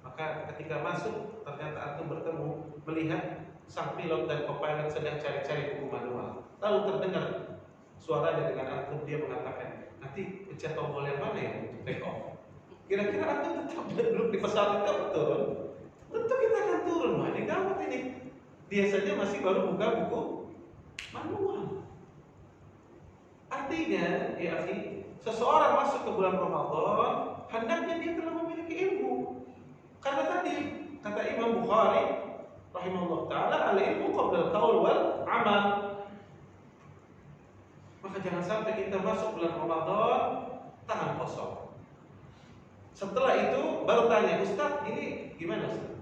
maka ketika masuk ternyata antum bertemu melihat sang pilot dan co-pilot sedang cari-cari buku manual. Lalu terdengar suaranya dengan antum, dia mengatakan, nanti pencet tombol yang mana ya untuk take off? Kira-kira antum tetap duduk di pesawat itu turun? Tentu kita akan turun. Wah, ini gawat ini. Dia saja masih baru buka buku manual. Artinya, ya akhi, seseorang masuk ke bulan Ramadan, hendaknya dia telah memiliki ilmu. Karena tadi kata Imam Bukhari rahimahullah ta'ala, al-ilmu qabla al-qaul wal amal. Maka jangan sampai kita masuk bulan Ramadan tangan kosong. Setelah itu baru tanya, Ustaz ini gimana Ustaz?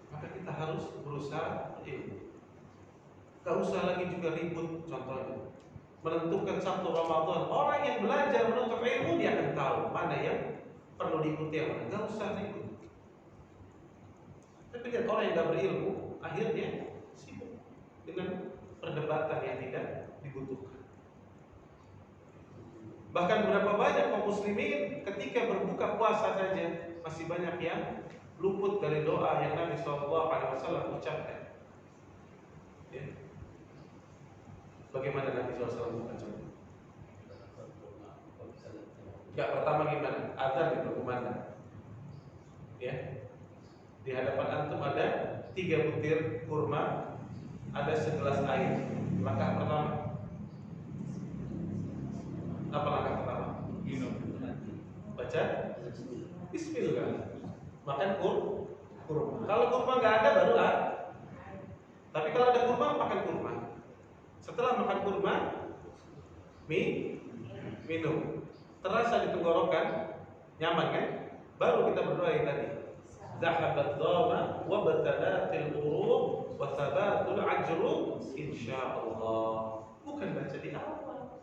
Maka kita harus berusaha ilmu. Gak usah lagi juga ribut. Contohnya menentukan satu Ramadan, orang yang belajar menuntut ilmu dia akan tahu mana yang perlu diikuti, yang mana gak usah ribut. Tapi lihat orang yang gak berilmu, akhirnya sibuk dengan perdebatan yang tidak dibutuhkan. Bahkan berapa banyak kaum muslimin ketika berbuka puasa saja masih banyak yang luput dari doa yang Nabi SAW ucapkan. Ya. Bagaimana Nabi SAW ucapkan? Ya, pertama gimana? Azan itu kemana? Ya. Di hadapan antum ada 3 butir kurma, ada segelas air. Langkah pertama. Apa langkah pertama? Minum. Baca Bismillah. Makan kurma. Kalau kurma nggak ada baru tapi kalau ada kurma makan kurma. Setelah makan kurma, minum. Terasa di tenggorokan, nyaman kan? Baru kita berdoa yang tadi. Zahabat dhama wa batalatil urub wa thabatul ajru insyaallah. Bukan baca di awal.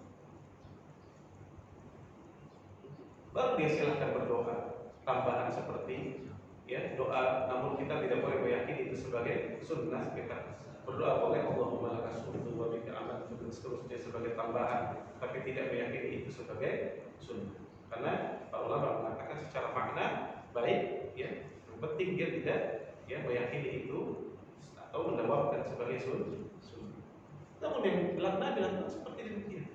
Baru dia silahkan berdoa tambahan seperti ya doa, namun kita tidak boleh meyakini itu sebagai sunnah. Kita berdoa boleh Allahumma lakas sumtu wa bika amantu dan seterusnya sebagai tambahan, tapi tidak meyakini itu sebagai sunnah. Karena para ulama mengatakan secara makna baik, ya, yang penting dia tidak ya meyakini itu atau mendawamkan sebagai sunnah. Namun yang dilakukan seperti demikian.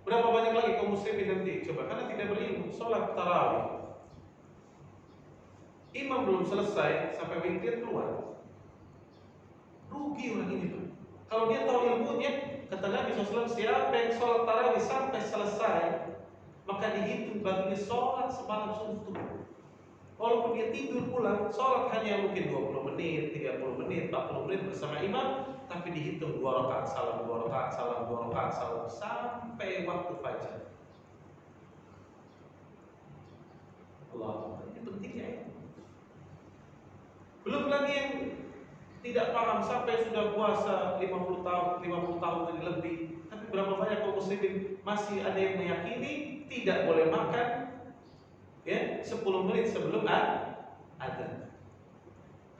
Berapa banyak lagi kaum muslimin nanti coba karena tidak berilmu sholat tarawih, imam belum selesai sampai witir keluar, rugi orang ini tuh. Kalau dia tahu ilmunya, kata Nabi SAW, siapa yang sholat tarawih sampai selesai maka dihitung baginya sholat semalam suntuk. Walaupun dia tidur pulang, sholat hanya mungkin 20 menit, 30 menit, 40 menit bersama imam, tapi dihitung 2 rakaat salam, 2 rakaat salam, 2 rakaat salam sampai waktu fajar. Allah, ini pentingnya ya. Belum lagi yang tidak paham sampai sudah puasa 50 tahun dan lebih, tapi berapa banyak kaum muslimin masih ada yang meyakini tidak boleh makan ya 10 menit sebelum adzan.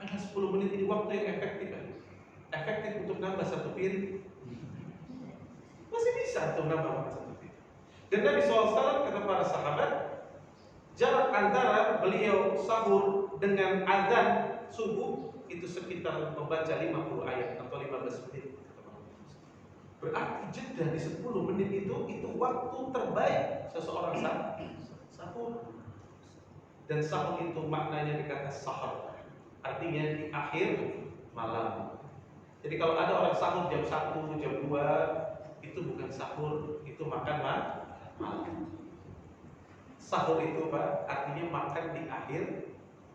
Ada 10 menit ini waktu yang efektif kan? Efektif untuk nambah 1 piring. Masih bisa untuk nambah 1 piring. Dan Nabi SAW kata para sahabat, jarak antara beliau sahur dengan adzan subuh itu sekitar membaca 50 ayat atau 15 menit. Berarti jeda di 10 menit itu waktu terbaik seseorang sahur. Dan sahur itu maknanya dikata sahur, artinya di akhir malam. Jadi kalau ada orang sahur jam 1, jam 2, itu bukan sahur, itu makan malam. Sahur itu Pak, artinya makan di akhir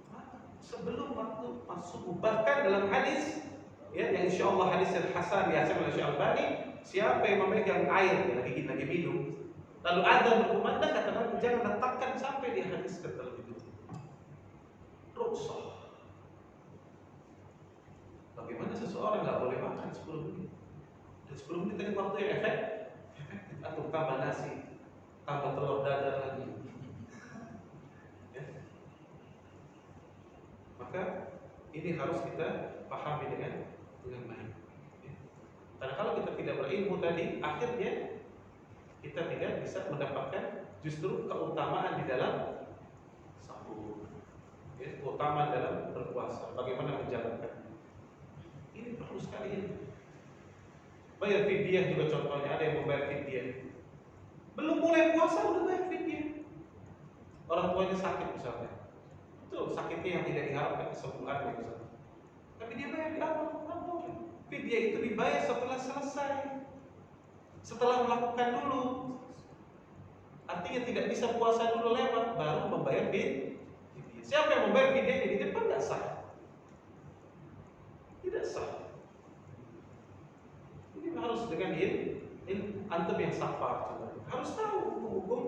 malam, sebelum waktu masuk. Bahkan dalam hadis ya, yang insya Allah hadis yang hasan dihasan oleh Syekh Albani, siapa yang memegang air lagi minum, lalu adzan berkumandang, kata Nabi, jangan letakkan sampai dia habiskan terlebih dulu. Rukshoh. Bagaimana seseorang nggak boleh makan 10 menit? Dan 10 menit tadi waktu yang efektif, atau tambah nasi, tambah telur dadar lagi. Ya. Maka ini harus kita pahami dengan baik. Ya. Karena kalau kita tidak berilmu tadi, akhirnya kita tidak bisa mendapatkan justru keutamaan di dalam sahur, ya, keutamaan dalam berpuasa. Bagaimana menjalankan? Ini perlu sekali. Bayar fidyah juga contohnya, ada yang membayar fidyah. Belum mulai puasa udah bayar fidyah. Orang tuanya sakit misalnya, itu sakitnya yang tidak diharapkan kesembuhannya misalnya. Tapi dia bayar di awal, boleh. Fidyah itu dibayar setelah selesai, setelah melakukan dulu. Artinya tidak bisa puasa dulu lewat baru membayar fidyah. Siapa yang membayar fidyah di depan tidak sah. Tidak sah. Ini harus dengan antum yang safar, harus tahu hukum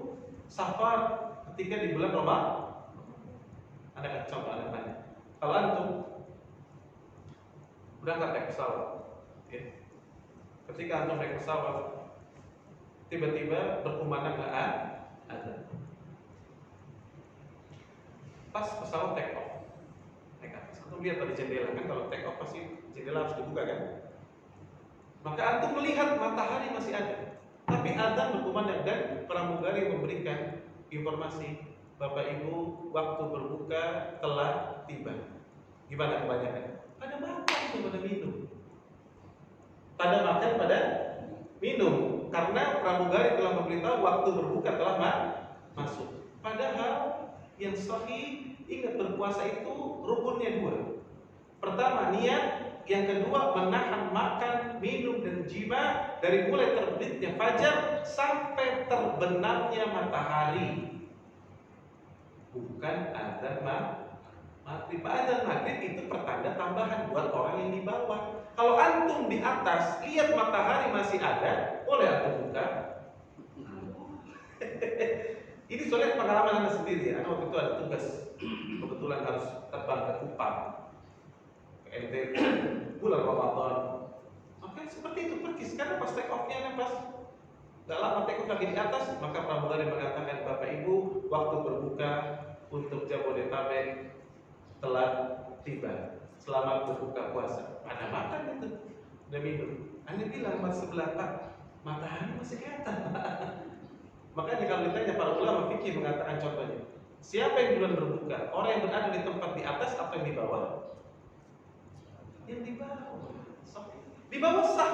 safar ketika di bulan Ramadan. Ada kan contoh ada banyak. Kalau antum berangkat naik pesawat, ya. Ketika antum naik pesawat, tiba-tiba berkumandang ada. Pas pesawat take off, naik atas, antum lihat dari jendela kan, kalau take off pasti jendela harus dibuka kan. Maka antum melihat matahari masih ada, tapi adzan berkumandang dan pramugari memberikan informasi, Bapak Ibu waktu berbuka telah tiba. Gimana kebanyakan? Pada makan itu pada minum. Pada makan pada minum, karena pramugari telah memberitahu waktu berbuka telah masuk. Padahal yang sahih, ingat berpuasa itu rukunnya dua. Pertama niat, yang kedua menahan makan, minum dan jima dari mulai terbitnya fajar sampai terbenamnya matahari. Bukan adzan maghrib. Adzan maghrib itu pertanda tambahan buat orang yang di bawah. Kalau antum di atas lihat matahari masih ada, boleh antum buka. Ini soalnya pengalaman anda sendiri ya. Anda waktu itu ada tugas, kebetulan harus terbang ke Kupang, ke NTT, bulan Ramadan. Maka seperti itu pergi. Sekarang pas take off-nya pas gak lama take off lagi di atas, maka pramugari mengatakan, Bapak Ibu waktu berbuka untuk Jabodetabek telah tiba. Selamat berbuka puasa. Pada makan itu, udah minum. Anda bilang mas sebelah Pak, matahari masih kelihatan. Makanya kalau ditanya para ulama fikih mengatakan contohnya, siapa yang duluan berbuka? Orang yang berada di tempat di atas atau yang di bawah? Yang di bawah. Di bawah sah,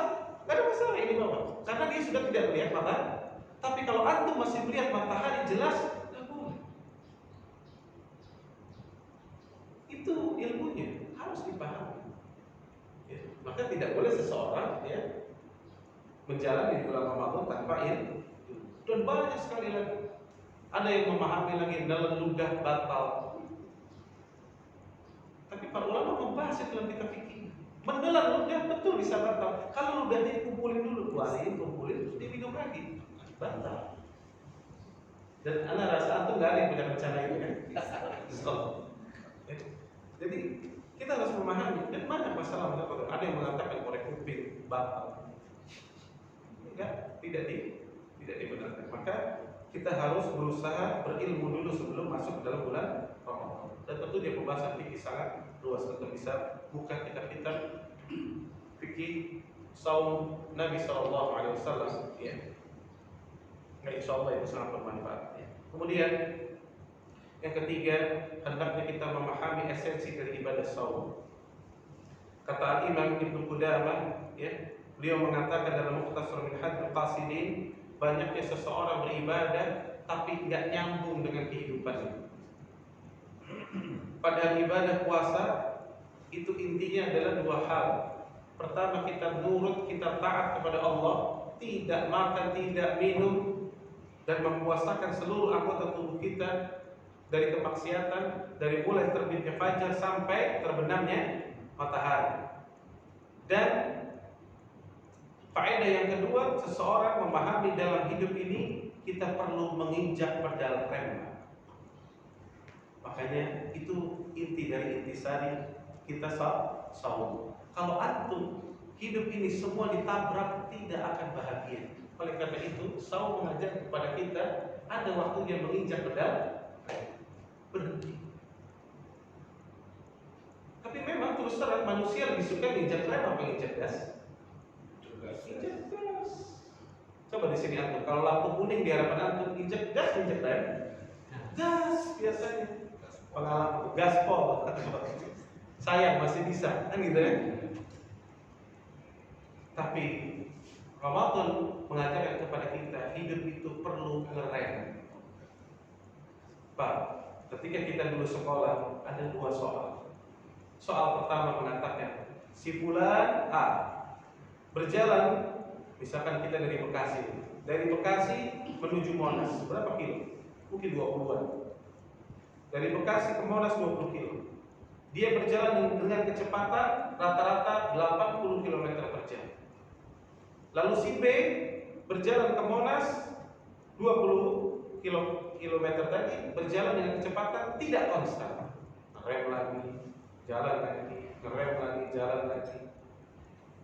nggak ada masalah yang di bawah, karena dia sudah tidak melihat matahari. Tapi kalau antum masih melihat matahari jelas, nggak boleh. Itu ilmunya harus dipahami. Ya, maka tidak boleh seseorang ya menjalani bulan Ramadan tanpa ilmu. Dan banyak sekali lagi. Ada yang memahami lagi dalam ludah batal. Tapi para ulama membahas itu dalam kitab fikih. Menelan ludah betul bisa batal. Kalau ludahnya dikumpulin dulu, keluarin, kumpulin, terus diminum lagi, batal. Dan anak rasa antum nggak ada yang punya rencana itu kan? Jadi kita harus memahami. Dan mana masalah mendapat? Ada yang mengatakan korek kuping batal. Enggak, tidak dibenarkan. Maka kita harus berusaha berilmu dulu sebelum masuk dalam bulan Ramadan. Dan tentunya pembahasan fikih sangat luas. Kita bisa buka kitab-kitab fikih saum Nabi Shallallahu Alaihi Wasallam. Ya, nah, insya Allah itu sangat bermanfaat. Ya. Kemudian yang ketiga, hendaknya kita memahami esensi dari ibadah saum. Kata Imam Ibnu Qudamah, ya, beliau mengatakan dalam Mukhtasar Minhaj Al-Qasidin, banyaknya seseorang beribadah tapi nggak nyambung dengan kehidupannya. Padahal ibadah puasa itu intinya adalah dua hal. Pertama, kita nurut, kita taat kepada Allah, tidak makan, tidak minum, dan mempuasakan seluruh anggota tubuh kita dari kemaksiatan, dari mulai terbitnya fajar sampai terbenamnya matahari. Dan faedah yang kedua, seseorang memahami dalam hidup ini kita perlu menginjak pedal rem. Makanya itu inti dari intisari kita saum. Kalau antum hidup ini semua ditabrak, tidak akan bahagia. Oleh karena itu, saum mengajak kepada kita ada waktunya menginjak pedal rem. Berhenti. Tapi memang terus terang manusia lebih suka menginjak rem apa menginjak gas? Injak gas. Coba di sini antum, kalau lampu kuning di hadapan antum, injak gas, injak rem? Gas biasanya. Pengalaman gaspol. Sayang masih bisa, kan gitu ya. Tapi Ramadan mengajarkan kepada kita hidup itu perlu ngerem. Pak, ketika kita dulu sekolah ada dua soal. Soal pertama mengatakan si fulan A berjalan, misalkan kita dari Bekasi menuju Monas, berapa kilo? Mungkin 20-an. Dari Bekasi ke Monas 20 kilo. Dia berjalan dengan kecepatan rata-rata 80 km per jam. Lalu si B berjalan ke Monas 20 kilometer tadi, berjalan dengan kecepatan tidak konstan. Rem lagi, jalan lagi, ngerem lagi, jalan lagi.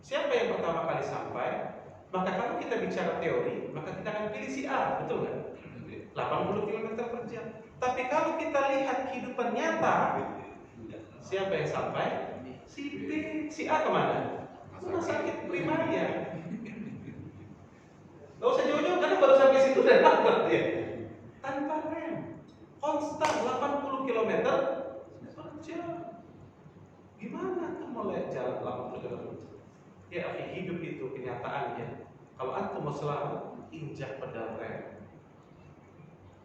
Siapa yang pertama kali sampai? Maka kalau kita bicara teori, maka kita akan pilih si A, betul nggak? 80 km per jam. Tapi kalau kita lihat kehidupan nyata, siapa yang sampai? Si B. Si A kemana? Rumah sakit primaria. Gak usah jauh-jauh karena baru sampai situ dan lambat dia. Tanpa rem, konstan 80 km per jam. Gimana tuh mulai jalan 80 km per jam? Ya, hidup itu kenyataannya. Kalau antum mau selamat, injak pedal rem.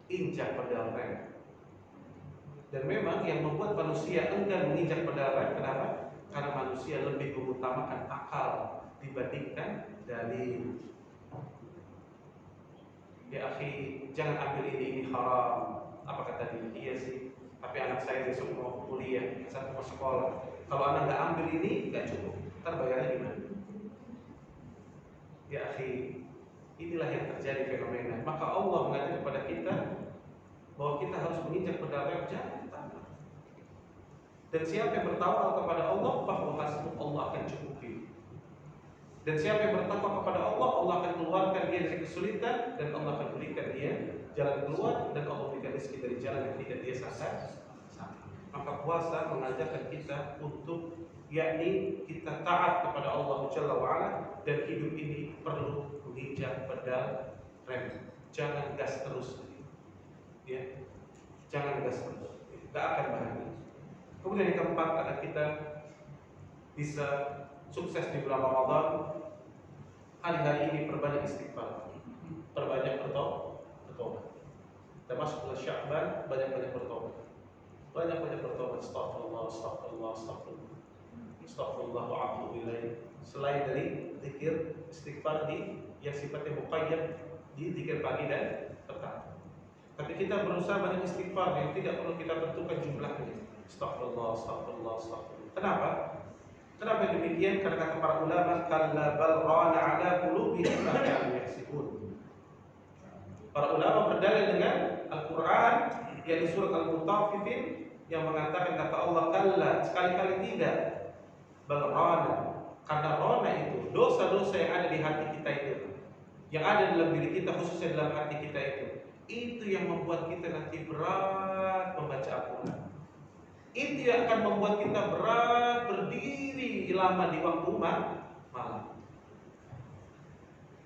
Injak pedal rem. Dan memang yang membuat manusia enggan menginjak pedal rem, kenapa? Karena manusia lebih mengutamakan akal dibandingkan dalil. Ya akhi, jangan ambil ini haram. Apa kata dia? Iya sih, tapi anak saya besok mau kuliah, saya mau sekolah. Kalau anak nggak ambil ini, nggak cukup. Ntar bayarnya gimana? Ya akhi, inilah yang terjadi fenomena. Maka Allah mengatakan kepada kita bahwa kita harus menginjak pedal rem, jangan ditambah. Dan siapa yang bertawakal kepada Allah, bahwa hasbuh, Allah akan cukupi. Dan siapa yang bertakwa kepada Allah, Allah akan keluarkan dia dari kesulitan, dan Allah akan berikan dia jalan keluar, dan Allah berikan rezeki dari jalan yang tidak dia sangka. Maka puasa mengajarkan kita untuk, yakni kita taat kepada Allah Jalla wa'ala, dan hidup ini perlu menginjak pedal rem. Jangan gas terus, ya, jangan gas terus, tidak akan bahagia. Kemudian yang keempat, agar kita bisa sukses di bulan Ramadan, hari-hari ini perbanyak istighfar, perbanyak bertobat. Kita masuk bulan Sya'ban, banyak-banyak bertobat. Banyak-banyak bertobat. Astagfirullah, astagfirullah, astagfirullah, astagfirullah wa atubu ilaih. Selain dari zikir istighfar yang sifatnya muqayyad di zikir pagi dan petang. Tapi kita berusaha banyak istighfar yang tidak perlu kita tentukan jumlahnya. Astagfirullah, astagfirullah, astagfirullah. Kenapa? Kenapa demikian? Karena kata para ulama, kalla bal rana ala qulubihim ma kanu yaksibun. Para ulama berdalil dengan Al-Quran yang di surat Al-Mutaffifin yang mengatakan kata Allah kalla, sekali-kali tidak. Bal rana, karena rana itu dosa-dosa yang ada di hati kita itu, yang ada dalam diri kita, khususnya dalam hati kita itu yang membuat kita nanti berat membaca Al-Quran. Itu yang akan membuat kita berat berdiri lama di waktu malam.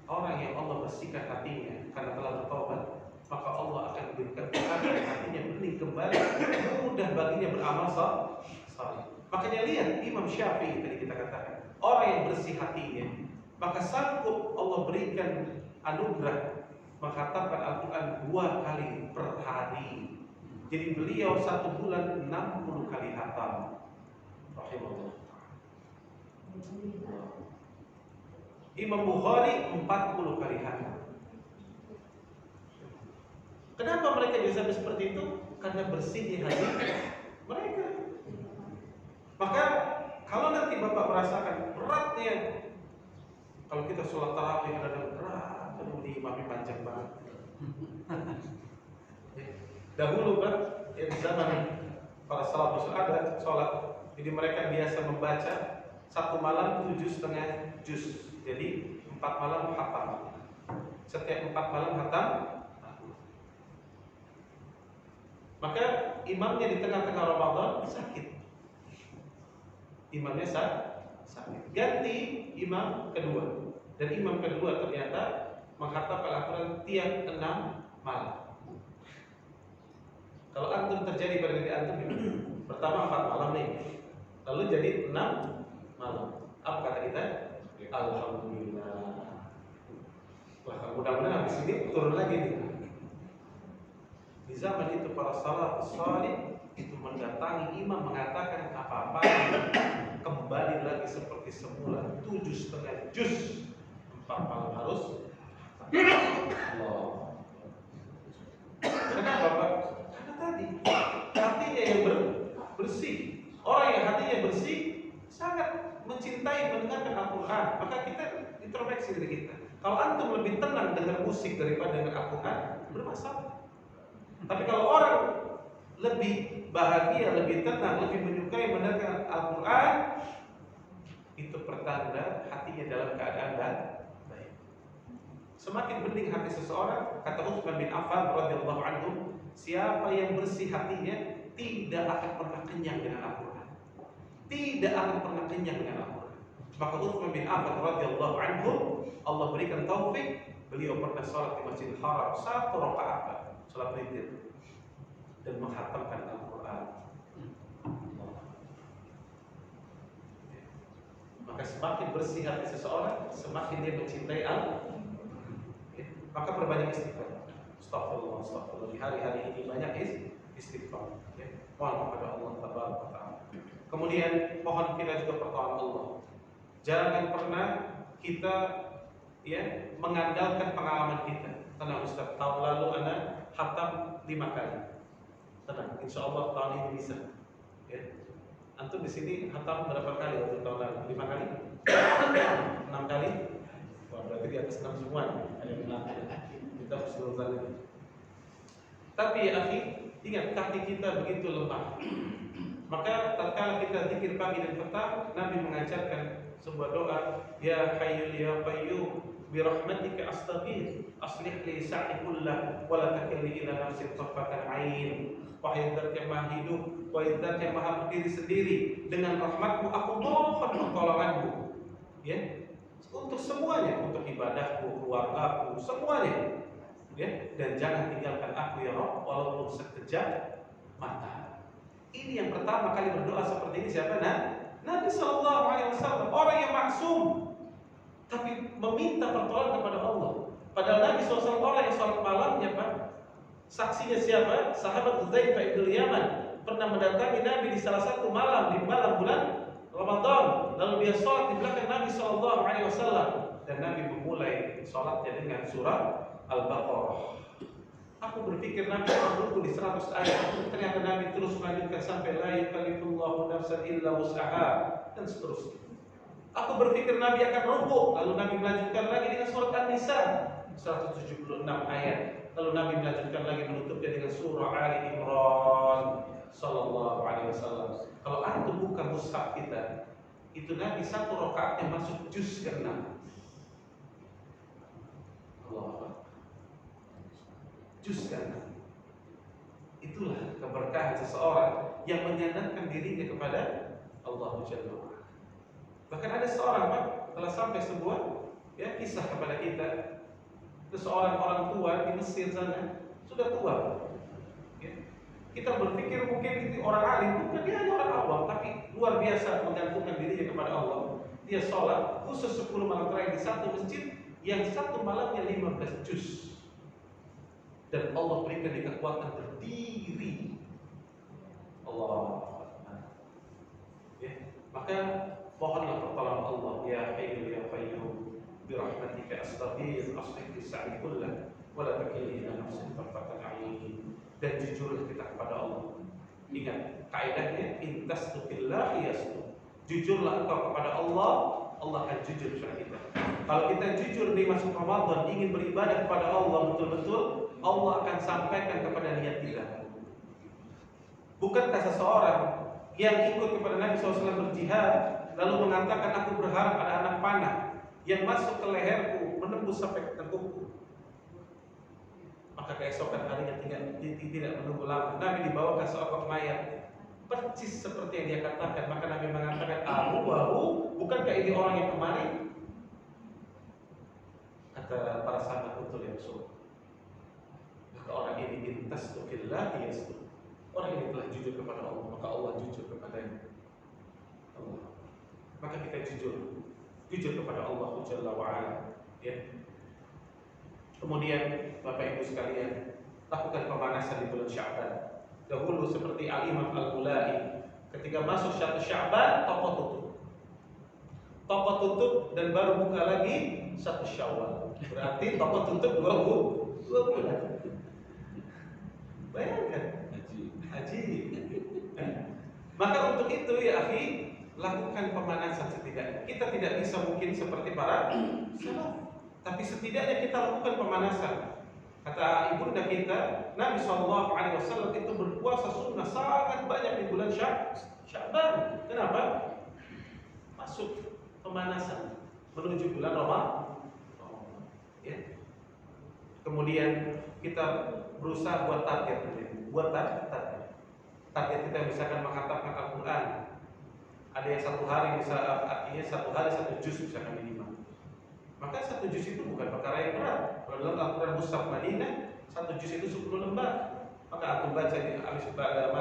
Orang yang Allah bersihkan hatinya karena telah bertobat, maka Allah akan berikan keadaan hatinya bening kembali, mudah baginya beramal saleh. Makanya lihat Imam Syafi'i tadi kita katakan, orang yang bersih hatinya, maka sanggup Allah berikan anugerah mengkhatamkan Al-Quran 2 kali per hari. Jadi beliau 1 bulan 60 kali khatam. Rahimahullah. Imam Bukhari 40 kali khatam. Kenapa mereka bisa seperti itu? Karena bersih di hati mereka. Maka kalau nanti Bapak merasakan beratnya, kalau kita sholat tarawih kadang berat, aduh ini imamnya panjang banget. Dahulu kan, di zaman para salafus ada sholat, jadi mereka biasa membaca 1 malam 7,5 juz. Jadi 4 malam khatam. Setiap 4 malam khatam. Maka imamnya di tengah-tengah Ramadan sakit. Imamnya sakit. Ganti imam kedua. Dan imam kedua ternyata mengkhatamkan Al-Quran tiap 6 malam. Kalau antum terjadi pada diri antum gimana? Pertama 4 malam nih, lalu jadi 6 malam. Apa kata kita? Alhamdulillah. Wah, mudah-mudahan habis ini turun lagi nih. Di zaman itu para salafus salih itu mendatangi imam mengatakan apa-apa kembali lagi seperti semula, 7,5 juz, 4 malam harus. Allah. Kenapa Pak? Karena tadi hatinya yang bersih. Orang yang hatinya bersih sangat mencintai mendengarkan Al-Quran, maka kita introspeksi diri kita. Kalau antum lebih tenang dengar musik daripada dengar Al-Quran, bermasalah. Tapi kalau orang lebih bahagia, lebih tenang, lebih menyukai mendengarkan Al-Quran, itu pertanda hatinya dalam keadaan baik. Semakin bening hati seseorang, kata Utsman bin Affan radhiyallahu anhu, siapa yang bersih hatinya tidak akan pernah kenyang dengan Al-Quran. Tidak akan pernah kenyang dengan Al-Quran. Maka Utsman bin Affan radhiyallahu anhu, Allah berikan taufik, beliau pernah salat di Masjidil Haram 1 rakaat, salat witir, dan menghatamkan Al-Quran. Maka semakin bersih hati seseorang, semakin dia mencintai Al-Quran. Maka perbanyak istighfar. Astagfirullah, astagfirullah. Di hari-hari ini banyak istighfar. Mohon kepada Allah Tabaraka Ta'ala. Kemudian mohon kita juga pertolongan Allah. Jangan pernah kita mengandalkan pengalaman kita. Tenang Ustaz, tahun lalu Anda khatam 5 kali. Tenang, insya Allah tahun ini bisa. Antum di sini khatam berapa kali waktu tahun lalu? 5 kali? 6 kali? Wah, berarti di atas 6 semua. Ada yang 6. Kita harus lagi. Tapi ya akhi, ingat kaki kita begitu lemah. Maka tatkala kita zikir pagi dan petang, Nabi mengajarkan sebuah doa, ya hayyul ya qayyum bi rahmatika astaghfir aslih li sa'ni kullah wa la takilni ila nafsi tarfatan ain. Wahai Zat yang maha hidup, wahai Zat yang maha berdiri sendiri, dengan rahmatmu aku mohon pertolonganmu. Untuk semuanya, untuk ibadahku, keluargaku, semuanya. Dan jangan tinggalkan aku ya Rabb walaupun sekejap mata. Ini yang pertama kali berdoa seperti ini siapa? Nabi Sallallahu Alaihi Wasallam, orang yang maksum, tapi meminta pertolongan kepada Allah. Padahal Nabi SAW orang yang sholat malamnya, Pak. Saksinya siapa? Sahabat Hudzaifah bin Yaman pernah mendatangi Nabi di salah satu malam, di malam bulan Ramadan. Lalu dia sholat di belakang Nabi Sallallahu Alaihi Wasallam, dan Nabi memulai sholatnya dengan surah Al-Baqarah. Aku berpikir Nabi akan berhenti di 100 ayat. Ternyata Nabi terus melanjutkan sampai la yukallifullahu nafsan illa wus'aha dan seterusnya. Aku berpikir Nabi akan rukuk, lalu Nabi melanjutkan lagi dengan surat An-Nisa 176 ayat. Lalu Nabi melanjutkan lagi menutupnya dengan surah Ali Imran sallallahu alaihi wasallam. Kalau antum buka mushaf kita, itu Nabi 1 rakaatnya masuk juz ke-6. Allah. Juz ke-6. Itulah keberkahan seseorang yang menyandarkan dirinya kepada Allah Jalla wa'ala. Bahkan ada seorang Pak telah sampai sebuah kisah kepada kita. Seorang orang tua di Mesir sana sudah tua. Kita berpikir mungkin itu orang alim, bukan, dia hanya orang awam, tapi luar biasa menggantungkan dirinya kepada Allah. Dia sholat khusus 10 malam terakhir di satu masjid yang satu malamnya 15 juz. Dan Allah berikan dia kekuatan berdiri. Allah. Maka mohonlah pertolongan Allah. Ya Hayyul ya Qayyum bi rahmatika astaghfir aslih li sa'ni kullah wa la takilni ila nafsin tarfatan ain. Dan jujurlah kita kepada Allah. Ingat kaidahnya, intastu billahi yastu. Jujurlah engkau kepada Allah, Allah akan jujur kepada kita. Kalau kita jujur di masuk Ramadan ingin beribadah kepada Allah betul-betul, Allah akan sampaikan kepada niat kita. Bukankah seseorang yang ikut kepada Nabi SAW berjihad lalu mengatakan aku berharap ada anak panah yang masuk ke leherku menembus sampai ke tengkukku, maka keesokan harinya tidak menunggu lama Nabi dibawakan seekor mayat percis seperti yang dia katakan. Maka Nabi mengatakan wahu, bukankah ini orang yang kemarin? Kata para sahabat, betul ya Rasul. Maka orang ini intastu billahi yastu. Orang ini telah jujur kepada Allah, maka Allah jujur kepadanya. Allah. Maka kita jujur kepada Allah Jalla wa'ala. Kemudian Bapak Ibu sekalian, lakukan pemanasan di bulan Sya'ban. Dahulu seperti Al-Imam Al-Ula'i, ketika masuk 1 Sya'ban toko tutup dan baru buka lagi 1 Syawal. Berarti toko tutup 2 bulan. Bayangkan haji. Maka untuk itu ya akhi, lakukan pemanasan kita tidak bisa mungkin seperti para salaf, tapi setidaknya kita lakukan pemanasan. Kata ibunda kita, Nabi SAW itu berpuasa sunnah sangat banyak di bulan Sya'ban. Kenapa? Masuk pemanasan menuju bulan Ramadan. Ya. Kemudian kita berusaha buat target, target kita misalkan menghantamkan Al-Quran. Ada yang satu hari bisa, artinya satu hari satu juz misalkan minimal. Maka satu juz itu bukan perkara yang berat. Kalau dalam Al-Quran Mushaf Madinah, satu juz itu 10 lembar. Maka antum baca di habis pada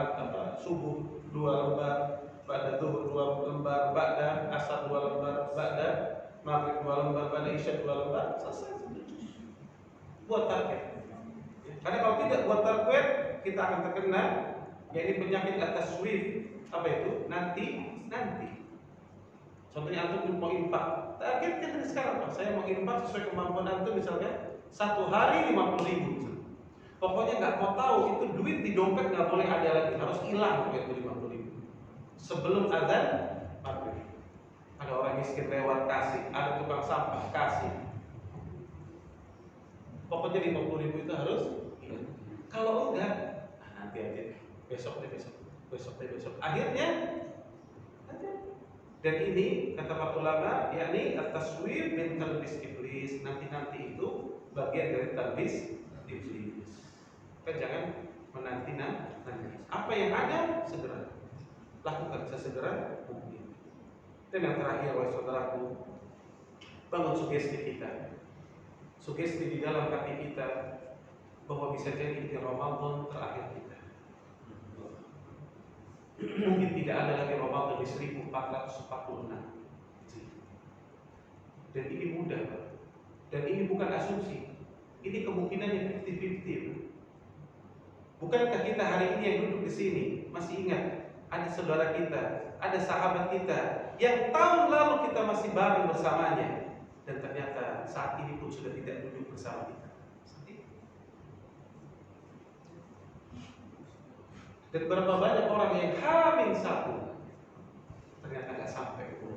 subuh 2 lembar, pada zuhur 2 lembar, pada asar 2 lembar, pada maghrib 2 lembar, pada isya 2 lembar, selesai satu juz. Buat target. Karena kalau tidak buat target, kita akan terkena yaitu penyakit at-taswif. Apa itu? Nanti. Contohnya antum mau infak, targetkan dari sekarang Pak. Saya mau infak sesuai kemampuan antum, misalnya satu hari 50.000. Pokoknya nggak mau tahu itu duit di dompet nggak boleh ada lagi, harus hilang itu 50.000. Sebelum azan maghrib. Ada orang miskin lewat kasih, ada tukang sampah kasih. Pokoknya 50.000 itu harus hilang. Kalau enggak, nanti aja. Besok. Akhirnya. Dan ini kata para ulama, yakni at-taswir min talbis iblis. Nanti itu bagian dari talbis iblis. Kan jangan menanti. Apa yang ada segera lakukan sesegera mungkin. Dan yang terakhir, wahai saudaraku, bangun sugesti kita. Sugesti di dalam hati kita bahwa bisa jadi di Ramadan terakhir kita. Mungkin tidak ada lagi Ramadan di 1446. Dan ini mudah, Pak. Dan ini bukan asumsi. Ini kemungkinan yang 50-50. Bukankah kita hari ini yang duduk di sini masih ingat ada saudara kita, ada sahabat kita yang tahun lalu kita masih bareng bersamanya, dan ternyata saat ini pun sudah tidak duduk bersama kita. Dan berapa banyak orang yang hamil satu ternyata nggak sampai pun.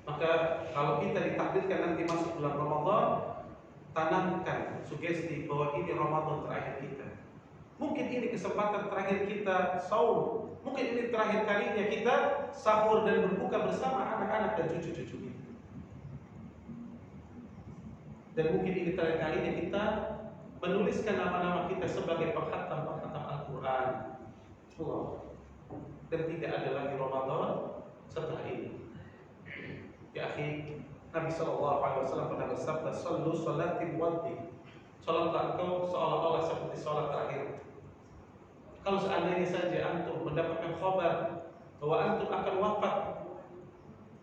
Maka kalau kita ditakdirkan nanti masuk bulan Ramadan, tanamkan sugesti bahwa ini Ramadan terakhir kita. Mungkin ini kesempatan terakhir kita saum. Mungkin ini terakhir kalinya kita sahur dan berbuka bersama anak-anak dan cucu-cucu kita. Dan mungkin ini terakhir kalinya kita menuliskan nama-nama kita sebagai penghatam Al-Quran. Dan tidak ada lagi Ramadan setelah ini. Ya akhi, Nabi SAW pernah bersabda, "Sallu salatil waddi." Salatlah engkau seolah-olah seperti salat terakhir. Kalau seandainya saja antum mendapatkan kabar bahwa antum akan wafat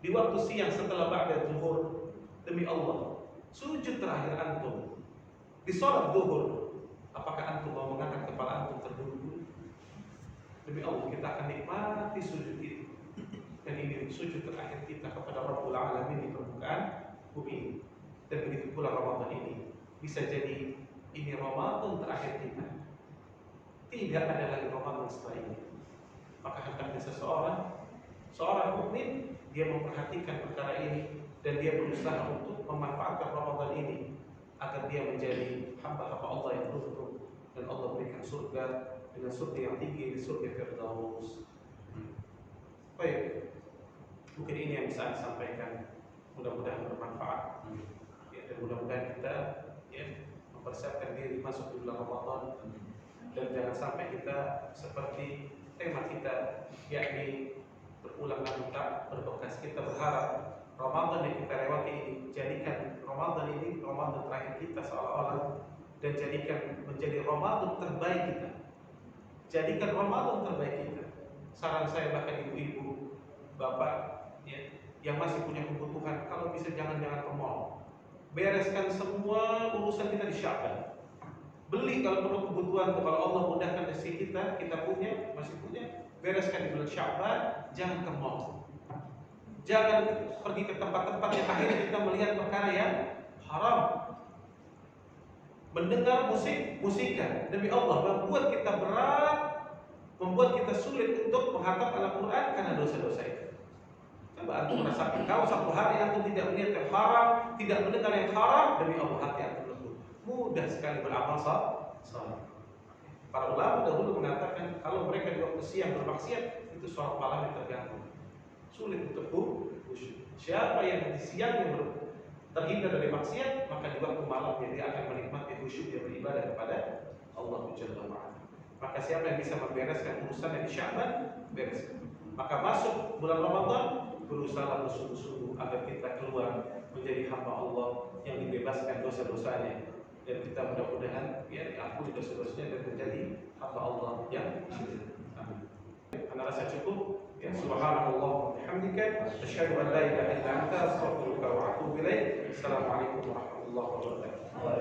di waktu siang setelah ba'da zuhur, demi Allah, sujud terakhir antum di sholat zuhur, apakah antum mau mengangkat kepala antum terdahulu? Demi Allah, kita akan nikmati sujud itu. Dan ini sujud terakhir kita kepada Rabbul Alamin di permukaan bumi. Dan begitu pula Ramadan ini. Bisa jadi ini Ramadan terakhir kita. Tidak ada lagi Ramadan setelah ini. Maka hendaknya seorang mukmin, dia memperhatikan perkara ini dan dia berusaha untuk memanfaatkan Ramadan ini agar dia menjadi hamba Allah yang betul-betul, dan Allah berikan surga dengan surga yang tinggi, di surga Firdaus. Baik, mungkin ini yang bisa saya sampaikan. Mudah-mudahan bermanfaat. Ya, dan mudah-mudahan kita mempersiapkan diri masuk di bulan Ramadan, dan jangan sampai kita seperti tema kita, yakni berulang lalu tak berbekas. Kita berharap Ramadan yang kita lewati ini, jadikan Ramadan ini Ramadan terakhir kita seolah-olah, dan jadikan menjadi Ramadan terbaik kita. Jadikan Ramadan terbaik kita. Saran saya bahkan ibu-ibu, bapak yang masih punya kebutuhan, kalau bisa jangan ke mall. Bereskan semua urusan kita di Sya'ban. Beli kalau perlu kebutuhan tuh, kalau Allah mudahkan rezeki kita masih punya, bereskan di bulan Sya'ban, jangan ke mall. Jangan pergi ke tempat-tempat yang akhirnya kita melihat perkara yang haram. Mendengar musikan, demi Allah, membuat kita berat, membuat kita sulit untuk menghafal Al-Quran karena dosa-dosa itu. antum merasakan. Kalau satu hari antum tidak melihat yang haram, tidak mendengar yang haram, demi Allah hati antum lembut. Mudah sekali beramal saleh. Para ulama dahulu mengatakan kalau mereka di waktu siang bermaksiat, itu sholat malamnya terganggu, sulit untuk khusyuk. Siapa yang di siang yang terhindar dari maksiat, maka di waktu malam dia akan menikmati khusyuk, dia beribadah kepada Allah Jalla wa'ala. Maka siapa yang bisa membereskan urusannya di Sya'ban, bereskan. Maka masuk bulan Ramadan, berusaha bersungguh-sungguh agar kita keluar menjadi hamba Allah yang dibebaskan dosa-dosanya, dan kita mudah-mudahan ya diampuni dosa-dosanya dan menjadi hamba Allah yang sujud. Amin. Ana rasa cukup. Ya, subhanallah wa bihamdika asyhadu an la ilaha illa anta astaghfiruka wa atubu ilaik. Assalamualaikum warahmatullahi wabarakatuh.